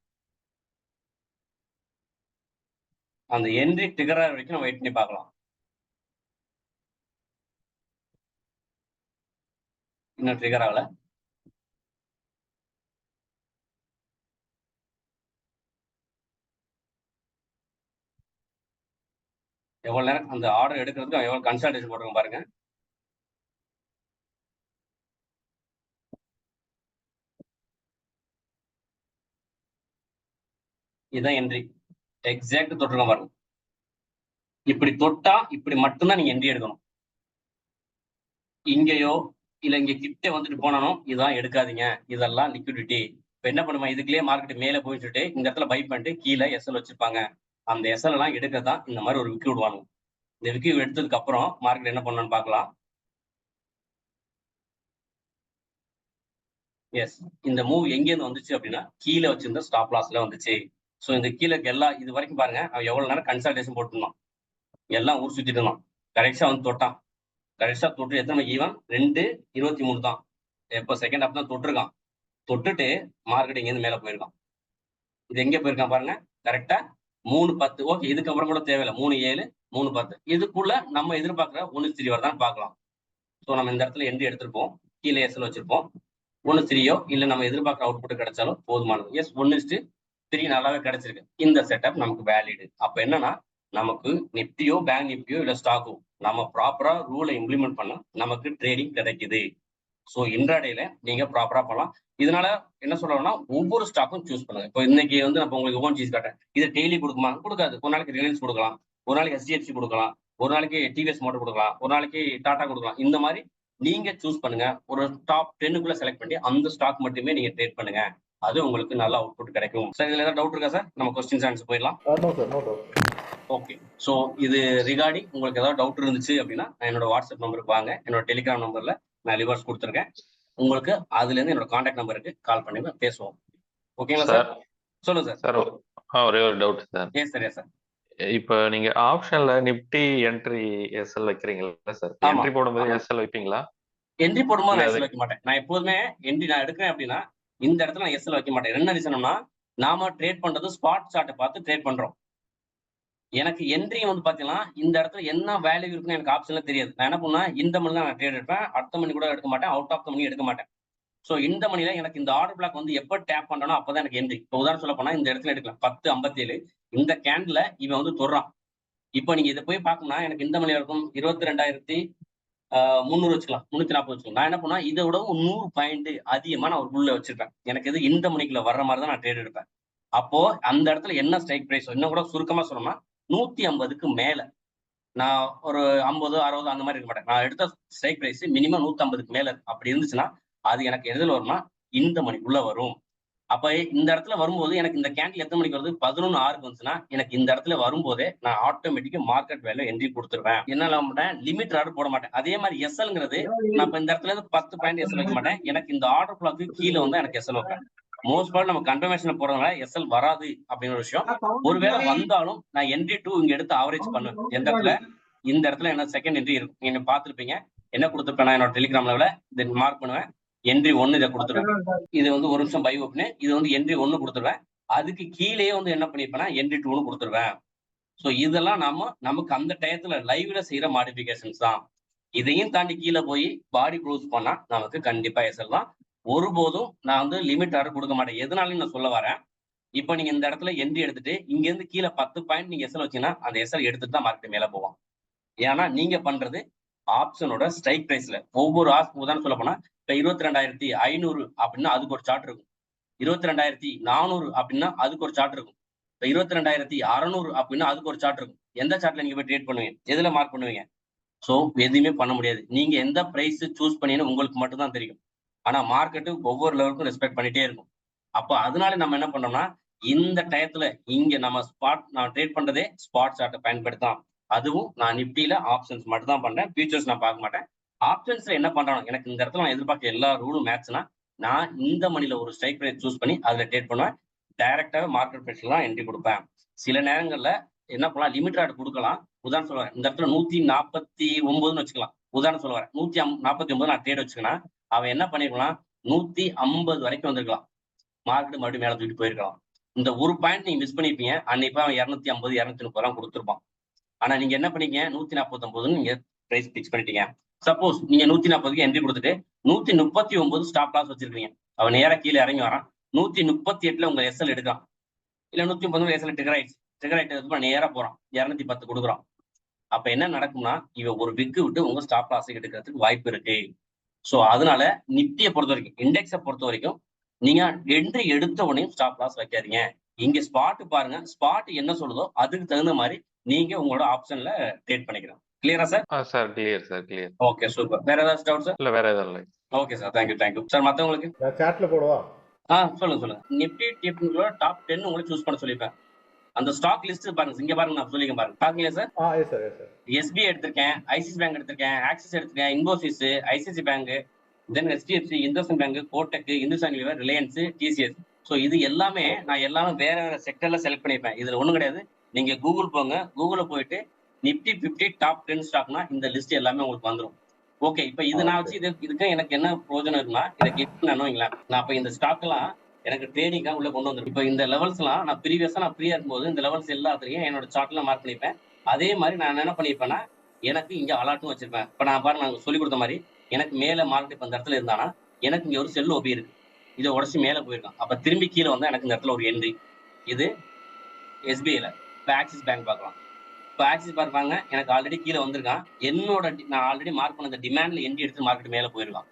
அந்த என்ட்ரி ட்ரிகர் வரைக்கும் நம்ம வெயிட் பண்ணி பார்க்கலாம். இன்னும் ட்ரிகர் ஆகல. எவ்வளவு நேரம் அந்த ஆர்டர் எடுக்கிறதுக்கு எவ்வளவு கன்சல்டேஷன் போட்டுருங்க பாருங்க. இதுதான் என்ட்ரி எக்ஸாக்ட் தொட்டிருக்கோம் பாருங்க. இப்படி தொட்டா இப்படி மட்டும்தான் நீங்க என்ட்ரி எடுக்கணும். இங்கேயோ இல்ல இங்க கிட்ட வந்துட்டு போனாலும் இதான் எடுக்காதீங்க, இதெல்லாம் லிக்விடிட்டி. இப்ப என்ன பண்ணுமா, இதுக்குள்ளேயே மார்க்கெட் மேல போயிட்டு இந்த இடத்துல பை பண்ணிட்டு கீழே எஸ்எல் வச்சிருப்பாங்க. அந்த எஸ்எல் எல்லாம் எடுக்கதான் இந்த மாதிரி ஒரு விக்கி விடுவாங்க. இந்த விக்கி எடுத்ததுக்கு அப்புறம் மார்க்கெட் என்ன பண்ணணும்னு பார்க்கலாம். எஸ், இந்த மூவ் எங்கேருந்து வந்துச்சு அப்படின்னா கீழே வச்சிருந்த ஸ்டாப் லாஸ்ல வந்துச்சு. ஸோ இந்த கீழே எல்லாம் இது வரைக்கும் பாருங்க, அவன் எவ்வளவு நேரம் கன்சல்டேஷன் போட்டுருந்தான், எல்லாம் ஊர் சுத்திட்டு இருந்தான். கரெக்டா வந்து தொட்டான். கரெக்டா தொட்டு எத்தனை ஈவன் 2:23 தான். எப்போ செகண்ட் ஹாப் தான் தொட்டிருக்கான். தொட்டுட்டு மார்க்கெட் இங்கேருந்து மேல போயிருக்கான். இது எங்க போயிருக்கான் பாருங்க, கரெக்டா 3:10. ஓகே, இதுக்கப்புறம் கூட தேவையில்லை. 3:07 3:10 இதுக்குள்ள நம்ம எதிர்பார்க்கிற 1:3 வரதான் பார்க்கலாம். ஸோ நம்ம இந்த இடத்துல என்ட்ரி எடுத்திருப்போம். கீழே எஸ்எல் வச்சிருப்போம். 1:3யோ இல்ல நம்ம எதிர்பார்க்குற அவுட்புட் கிடைச்சாலும் போதுமானது. எஸ் 1:3 நல்லாவே கிடைச்சிருக்கு. இந்த செட்டப் நமக்கு வேலிடு. அப்ப என்னன்னா நமக்கு நிப்டியோ பேங்க் நிப்டியோ இல்ல ஸ்டாக்கோ நம்ம ப்ராப்பரா ரூலை இம்ப்ளிமெண்ட் பண்ணா நமக்கு ட்ரேடிங் கிடைக்குது. ஸோ இன்ட்ராடேல நீங்க ப்ராப்பரா பண்ணலாம். இதனால என்ன சொல்றோம்னா ஒவ்வொரு ஸ்டாக்கும் சூஸ் பண்ணுங்க. இப்போ இன்னைக்கு வந்து நான் உங்களுக்கு ஓன்ஜிஸ் காட்டுறேன். இது டெய்லி கொடுக்குமா? கொடுக்காது. ஒரு நாளைக்கு ரிலையன்ஸ் கொடுக்கலாம், ஒரு நாளைக்கு HDFC கொடுக்கலாம், ஒரு நாளைக்கு டிவிஎஸ் மோட்டர் கொடுக்கலாம், ஒரு நாளைக்கு டாடா கொடுக்கலாம். இந்த மாதிரி நீங்க சூஸ் பண்ணுங்க. ஒரு டாப் 10க்குள்ள செலக்ட் பண்ணி அந்த ஸ்டாக் மட்டுமே நீங்க ட்ரேட் பண்ணுங்க. அது உங்களுக்கு நல்ல அவுட்புட் கிடைக்கும். சார் இதுல ஏதாவது டவுட் இருக்கா சார்? நம்ம கொஸ்டின்ஸ் ஆன்சர் போயிடலாம். ஓகே. ஸோ இது ரிகார்டிங் உங்களுக்கு ஏதாவது டவுட் இருந்துச்சு அப்படின்னா என்னோட வாட்ஸ்அப் நம்பருக்கு வாங்க. என்னோட டெலிகிராம் நம்பர்ல நான் ரிவர்ஸ் கொடுத்துருக்கேன். உங்களுக்கு அதுல இருந்து என்னோட கான்டாக்ட் நம்பருக்கு கால் பண்ணி பேசுவோம். ஓகேங்களா சார்? சொல்லுங்க சார். சார் ஒரே ஒரு doubt sir. Yes sir, yes sir. இப்போ நீங்க ஆப்ஷன்ல நிப்டி என்ட்ரி எஸ்எல் வைக்கிறீங்களா சார்? என்ட்ரி போடும்போது எஸ்எல் வைப்பீங்களா? என்ட்ரி போடும்போது நான் எஸ்எல் வைக்க மாட்டேன். நான் எப்போதுமே என்ட்ரி நான் எடுக்கிறேன் அப்படின்னா இந்த இடத்துல நான் எஸ்எல் வைக்க மாட்டேன். என்ன ரீசன்னா நாம ட்ரேட் பண்றது ஸ்பாட் சார்ட்டை பார்த்து ட்ரேட் பண்றோம். எனக்கு என்ட்ரி வந்து பாத்தீங்கன்னா இந்த இடத்துல என்ன வேல்யூ இருக்குன்னு எனக்கு ஆப்ஷன்ல தெரியாது. நான் என்ன பண்ணா இந்த மணி தான் நான் ட்ரேட் எடுப்பேன். அடுத்த மணி கூட எடுக்க மாட்டேன். அவுட் ஆஃப் த மணி எடுக்க மாட்டேன். ஸோ இந்த மணில எனக்கு இந்த ஆர்டர் பிளாக் வந்து எப்போ டேப் பண்றனோ அப்பதான் எனக்கு என்ட்ரி. இப்போ உதாரணம் சொல்ல போனா இந்த இடத்துல எடுக்கலாம் 10:57 இந்த கேண்டில் இவன் வந்து தொடுறான். இப்போ நீங்க இதை போய் பார்க்கணும்னா எனக்கு இந்த மணி இருக்கும் 22,300 வச்சுக்கலாம், 340 வச்சுக்கலாம். நான் என்ன பண்ணா இதை விட 100 பாயிண்ட் அதிகமா நான் ஒரு உள்ள வச்சிருப்பேன். எனக்கு இது இந்த மணிக்குள்ள வர்ற மாதிரி தான் நான் ட்ரேட் எடுப்பேன். அப்போ அந்த இடத்துல என்ன ஸ்ட்ரைக் பிரைஸ் இன்னும் கூட சுருக்கமா சொல்லணும்னா 150க்கு மேல நான் ஒரு 50, 60 அந்த மாதிரி இருக்க மாட்டேன். நான் எடுத்த ஸ்ட்ரைக் பிரைஸ் மினிமம் 150க்கு மேல அப்படி இருந்துச்சுன்னா அது எனக்கு எதில் வரும்னா இந்த மணிக்குள்ள வரும். அப்ப இந்த இடத்துல வரும்போது எனக்கு இந்த கேண்டில் எத்தனை மணிக்கு வருது? 11:06 வந்துச்சுன்னா எனக்கு இந்த இடத்துல வரும்போதே நான் ஆட்டோமேட்டிக்கா மார்க்கெட் வேல்யூ என்ட்ரி கொடுத்துருவேன். என்ன லிமிட் ஆர்டர் போட மாட்டேன். அதே மாதிரி எஸ்எல்ங்கிறது நான் இப்ப இந்த இடத்துல இருந்து 10 பாயிண்ட் எஸ்எல் வைக்க மாட்டேன். எனக்கு இந்த ஆர்டர் பிளாக்கு கீழே வந்து எனக்கு எஸ்எல் வைப்பேன். மோஸ்ட் பார்ட் நம்ம கன்ஃபர்மேஷன் போறதுனால எஸ்எல் வராது அப்படிங்கிற விஷயம். ஒருவேளை வந்தாலும் நான் என்ட்ரி 2 இங்க எடுத்து ஆவரேஜ் பண்ணுவேன். எந்த இடத்துல இந்த இடத்துல என்ன செகண்ட் என்ட்ரி இருக்கும் நீங்க பாத்துருப்பீங்க. என்ன கொடுத்துருப்பேன் என்னோட டெலிகிராம்ல இதை மார்க் பண்ணுவேன். என்ட்ரி 1 இதை கொடுத்துருவேன். இது வந்து ஒரு நிமிஷம் பை ஓப்பனு. இது வந்து என்ட்ரி 1 கொடுத்துருவேன். அதுக்கு கீழே வந்து என்ன பண்ணிருப்பேன்னா என்ட்ரி 2 கொடுத்துருவேன். ஸோ இதெல்லாம் நமக்கு அந்த டயத்துல லைவ்ல செய்யற மாடிஃபிகேஷன்ஸ் தான். இதையும் தாண்டி கீழே போய் பாடி க்ளோஸ் பண்ணா நமக்கு கண்டிப்பா எஸ்எல் தான். ஒருபோதும் நான் வந்து லிமிட் ஆர்டர் கொடுக்க மாட்டேன். எதனாலும் நான் சொல்ல வரேன். இப்ப நீங்க இந்த இடத்துல என்ட்ரி எடுத்துட்டு இங்க இருந்து கீழே 10 பாயிண்ட் நீங்க எஸ்எல் வச்சீங்கன்னா அந்த எஸ்எல் எடுத்துட்டு தான் மார்க்கெட் மேல போவோம். ஏன்னா நீங்க பண்றது ஆப்ஷனோட ஸ்ட்ரைக் பிரைஸ்ல ஒவ்வொரு உதாரணம் சொல்ல போனா இப்ப 22,500 அப்படின்னா அதுக்கு ஒரு சார்ட் இருக்கும். 22,400 அப்படின்னா அதுக்கு ஒரு சார்ட் இருக்கும். இப்ப 22,600 அப்படின்னா அதுக்கு ஒரு சார்ட் இருக்கும். எந்த சார்ட்ல நீங்க போய் ட்ரேட் பண்ணுவீங்க? எதுல மார்க் பண்ணுவீங்க? சோ எதுவுமே பண்ண முடியாது. நீங்க எந்த பிரைஸ் சூஸ் பண்ணீங்கன்னு உங்களுக்கு மட்டும் தான் தெரியும். ஆனா மார்க்கெட்டு ஒவ்வொரு லெவலுக்கும் ரெஸ்பெக்ட் பண்ணிட்டே இருக்கும். அப்ப அதனால நம்ம என்ன பண்றோம்னா இந்த டயத்துல இங்க நம்ம நான் ட்ரேட் பண்றதே ஸ்பாட் சார்ட்டை பயன்படுத்தான். அதுவும் நான் நிப்டியில ஆப்ஷன்ஸ் மட்டும் தான் பண்றேன். ஃபியூச்சர்ஸ் நான் பார்க்க மாட்டேன். ஆப்ஷன்ஸ்ல என்ன பண்றாங்க எனக்கு இந்த இடத்துல நான் எதிர்பார்க்க எல்லா ரூலும் மேட்ச்னா நான் இந்த மணில ஒரு ஸ்ட்ரைக் பிரைஸ் சூஸ் பண்ணி அதுல ட்ரேட் பண்ணுவேன். டைரக்டாவே மார்க்கெட் பிரைஸ்ல தான் என்ட்ரி கொடுப்பேன். சில நேரங்கள்ல என்ன பண்ணலாம் லிமிட் ஆர்டர் கொடுக்கலாம். உதாரணம் சொல்லுவேன் இந்த இடத்துல 149 வச்சுக்கலாம். உதாரணம் சொல்லுவேன் 149 நான் ட்ரேட் வச்சுக்கேன். அவன் என்ன பண்ணிருக்கலாம் 150 வரைக்கும் வந்திருக்கலாம். மார்க்கெட் மறுபடியும் மேல தூக்கிட்டு போயிருக்கலாம். இந்த ஒரு பாயிண்ட் நீங்க மிஸ் பண்ணிருப்பீங்க. அன்னைக்கு அவன் 250, 230 கொடுத்துருப்பான். ஆனா நீங்க என்ன பண்ணீங்க 149 நீங்க பிரைஸ் பிக்ஸ் பண்ணிட்டீங்க. சப்போஸ் நீங்க 140க்கு என்ட்ரி கொடுத்துட்டு 139 ஸ்டாப் லாஸ் வச்சிருக்கீங்க. அவன் நேரா கீழே இறங்கி வரான். 138ல உங்க எஸ்எல் எடுக்கலாம். இல்ல 139 எஸ்எல் ட்ரிகர் ஆயிட்டு நேரா போறான். 210 கொடுக்குறான். அப்ப என்ன நடக்கும்னா இவன் ஒரு விக்கு விட்டு உங்க ஸ்டாப் லாஸ் எடுக்கிறதுக்கு வாய்ப்பு இருக்கு. சோ அதனால நிப்டியை பொறுத்த வரைக்கும் இண்டெக்ஸை பொறுத்த வரைக்கும் நீங்க என்ட்ரி எடுத்த உடனே ஸ்டாப் லாஸ் வைக்காதீங்க. இங்க ஸ்பாட் பாருங்க. ஸ்பாட் என்ன சொல்லுதோ அதுக்கு தகுந்த மாதிரி நீங்க உங்களோட ஆப்ஷன்ல ட்ரேட் பண்ணிக்கலாம். கிளியரா sir? Sir clear sir clear. Okay super. வேற ஏதாவது டவுட் சார்? இல்ல வேற எதுவும் இல்லை. Okay sir thank you sir. மத்தவங்களுக்கு சாட்ல போடுவா சொல்லுங்க. நிப்டி டிப்களோட டாப் 10 உங்களுக்கு சூஸ் பண்ண சொல்லிருப்பேன். அந்த ஸ்டாக் லிஸ்ட் பாருங்க. இங்க பாருங்க நான் சொல்லிங்க பாருங்க. பாக்கீங்களா சார்? எஸ்பி எடுத்திருக்கேன், ஐசிசி பேங்க் எடுத்திருக்கேன், ஆக்சிஸ் எடுத்திருக்கேன், இன்போசிஸ், ஐசிசி பேங்க், தென் HDFC, Hindustan bank, Kotak, Hindustan liver, Reliance, TCS. So இது எல்லாமே நான் எல்லாமே வேற செக்டர்ல செலக்ட் பண்ணிருப்பேன். இதுல ஒண்ணும் கிடையாது. நீங்க கூகுள் போங்க. கூகுள்ல போயிட்டு நிப்டி 50 டாப் 10 ஸ்டாக்னா இந்த லிஸ்ட் எல்லாமே உங்களுக்கு வந்துடும். ஓகே இப்ப இது நான் வச்சு இதுக்கு எனக்கு என்ன பிரயோஜனம் இருக்குன்னா இதை கிளிக் பண்ணணுங்களா நான் இப்ப இந்த ஸ்டாக் எல்லாம் எனக்கு ட்ரேடிங்கா உள்ள கொண்டு வந்துடும். இப்போ இந்த லெவல்ஸ் எல்லாம் நான் ப்ரீவியஸா நான் ஃப்ரீயா இருக்கும்போது இந்த லெவல்ஸ் எல்லாத்தையும் என்னோட சார்ட்ல மார்க் பண்ணிப்பேன். அதே மாதிரி நான் என்ன பண்ணிருப்பேன்னா எனக்கு இங்க அலாட்டும் வச்சிருப்பேன். இப்ப நான் பாருங்க நான் சொல்லி கொடுத்த மாதிரி எனக்கு மேல மார்க்கெட் இப்ப இந்த இடத்துல இருந்தானா எனக்கு இங்க ஒரு செல் ஓபி இருக்கு, இதை உடச்சு மேல போயிருக்கான். அப்ப திரும்பி கீழே வந்தா எனக்கு இந்த இடத்துல ஒரு என்ட்ரி. இது எஸ்பிஐல. இப்ப ஆக்சிஸ் பேங்க் பார்க்கலாம். இப்போ ஆக்சிஸ் பார்ப்பாங்க, எனக்கு ஆல்ரெடி கீழே வந்திருக்கான். என்னோட நான் ஆல்ரெடி மார்க் பண்ண அந்த டிமாண்ட்ல என்ட்ரி எடுத்து மார்க்கெட் மேல போயிருக்கான்.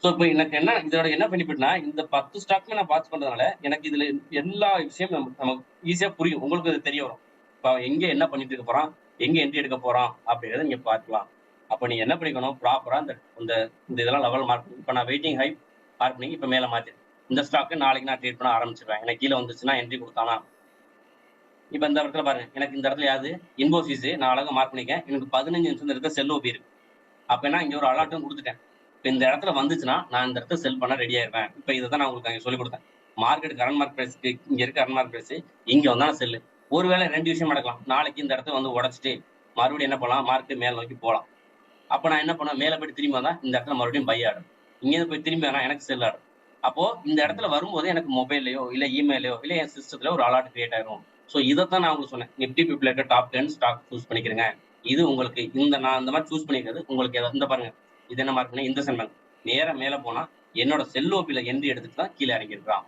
ஸோ இப்போ எனக்கு என்ன இதோட என்ன பெனிஃபிட்னா, இந்த 10 ஸ்டாக்குமே நான் பார்த்து பண்றதுனால எனக்கு இதுல எல்லா விஷயமும் நமக்கு ஈஸியா புரியும். உங்களுக்கு அது தெரிய வரும். இப்போ எங்க என்ன பண்ணிட்டு இருக்க போறான், எங்க என்ட்ரி எடுக்க போறான் அப்படிங்கிறத நீங்க பார்க்கலாம். அப்ப நீங்க என்ன பண்ணிக்கணும், ப்ராப்பரா இந்த இந்த இந்த இதெல்லாம் லெவல் மார்க். இப்போ நான் வெயிட்டிங் ஹை மார்க் பண்ணி இப்போ மேல மாத்தி இந்த ஸ்டாக்கு நாளைக்கு நான் ட்ரேட் பண்ண ஆரம்பிச்சிருவேன். எனக்கு கீழே வந்துச்சுன்னா என்ட்ரி கொடுத்தானா. இப்ப இந்த இடத்துல பாருங்க, எனக்கு இந்த இடத்துல யாரு இன்போசிஸ் நான் அழகா மார்க் பண்ணிக்கேன். எனக்கு 15 நிமிஷம் இருக்க செல் ஓபி இருக்கு. அப்ப என்ன இங்க ஒரு அலர்ட்டும் கொடுத்துட்டேன். இப்ப இந்த இடத்துல வந்துச்சுன்னா நான் இந்த இடத்துல செல் பண்ண ரெடி ஆயிருவேன். இப்ப இதை தான் நான் உங்களுக்கு அங்க சொல்லிக் கொடுத்தேன். மார்க்கெட் கரண்ட் மார்க் பிரைஸ் இங்க இருக்க கரண்ட் மார்க் பிரைஸ் இங்க வந்தா செல்லு. ஒருவேளை 2 விஷயம் நடக்கலாம். நாளைக்கு இந்த இடத்துல வந்து உடச்சிட்டு மறுபடியும் என்ன பண்ணலாம், மார்க்கெட் மேல நோக்கி போகலாம். அப்ப நான் என்ன பண்ணுவேன், மேல போய் திரும்பி வந்தா இந்த இடத்துல மறுபடியும் பை ஆடும். இங்க போய் திரும்பி வரா எனக்கு செல் ஆடும். அப்போ இந்த இடத்துல வரும்போது எனக்கு மொபைல்லையோ இல்ல இமெயிலையோ இல்ல என் சிஸ்டத்துல ஒரு அலர்ட் கிரியேட் ஆகும். ஸோ இதைத்தான் நான் உங்களுக்கு சொன்னேன், நிப்டி பிப்ல டாப் 10 ஸ்டாக் சூஸ் பண்ணிக்கிறேங்க. இது உங்களுக்கு நான் இந்த மாதிரி சூஸ் பண்ணிக்கிறது உங்களுக்கு இந்த பாருங்க, இது என்ன மார்க் பண்ணி இந்த சென்மெண்ட் நேரம் மேல போனா என்னோட செல்லோபில என்ட்ரி எடுத்துட்டு தான் கீழே இறங்கிருக்கான்.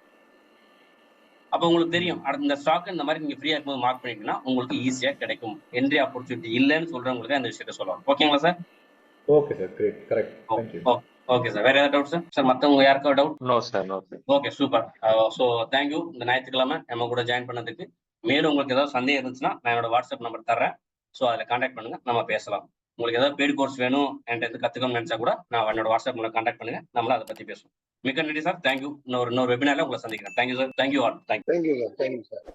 அப்ப உங்களுக்கு தெரியும் இந்த ஸ்டாக் இந்த மாதிரி நீங்க ஃப்ரீயா இருக்கும்போது மார்க் பண்ணிட்டீங்கன்னா உங்களுக்கு ஈஸியா கிடைக்கும். என்ட்ரி ஆப்பர்ச்சுனிட்டி இல்லைன்னு சொல்றவங்களுக்கு அந்த விஷயத்த சொல்லலாம். ஓகேங்களா sir? Okay sir, great, correct. Thank you. Okay sir. வேற ஏதாவது டவுட் சார்? சார் மத்தவங்க யாருக்கா doubt? No sir, no sir. Okay, super. So thank you இந்த ஞாயிற்றுக்கிழமை நம்ம கூட ஜாயின் பண்ணதுக்கு. மேலும் உங்களுக்கு ஏதாவது சந்தேகம் இருந்துச்சுன்னா நான் என்னோட வாட்ஸ்அப் நம்பர் தர்றேன். ஸோ அதில் கான்டாக்ட் பண்ணுங்க, நம்ம பேசலாம். உங்களுக்கு ஏதாவது பெய்டு கோர்ஸ் வேணும் என்கிட்ட இருந்து கற்றுக்கணும்னு நினைச்சா கூட நான் என்னோட வாட்ஸ்அப் நம்பர் கான்டாக்ட் பண்ணுங்க, நம்மளும் அதை பற்றி பேசுவோம். மிக்க நன்றி சார். தேங்க்யூ. இன்னொரு வெபினார்ல உங்களை சந்திக்கிறேன். Thank you sir. Thank you all. Thank you. Thank you sir.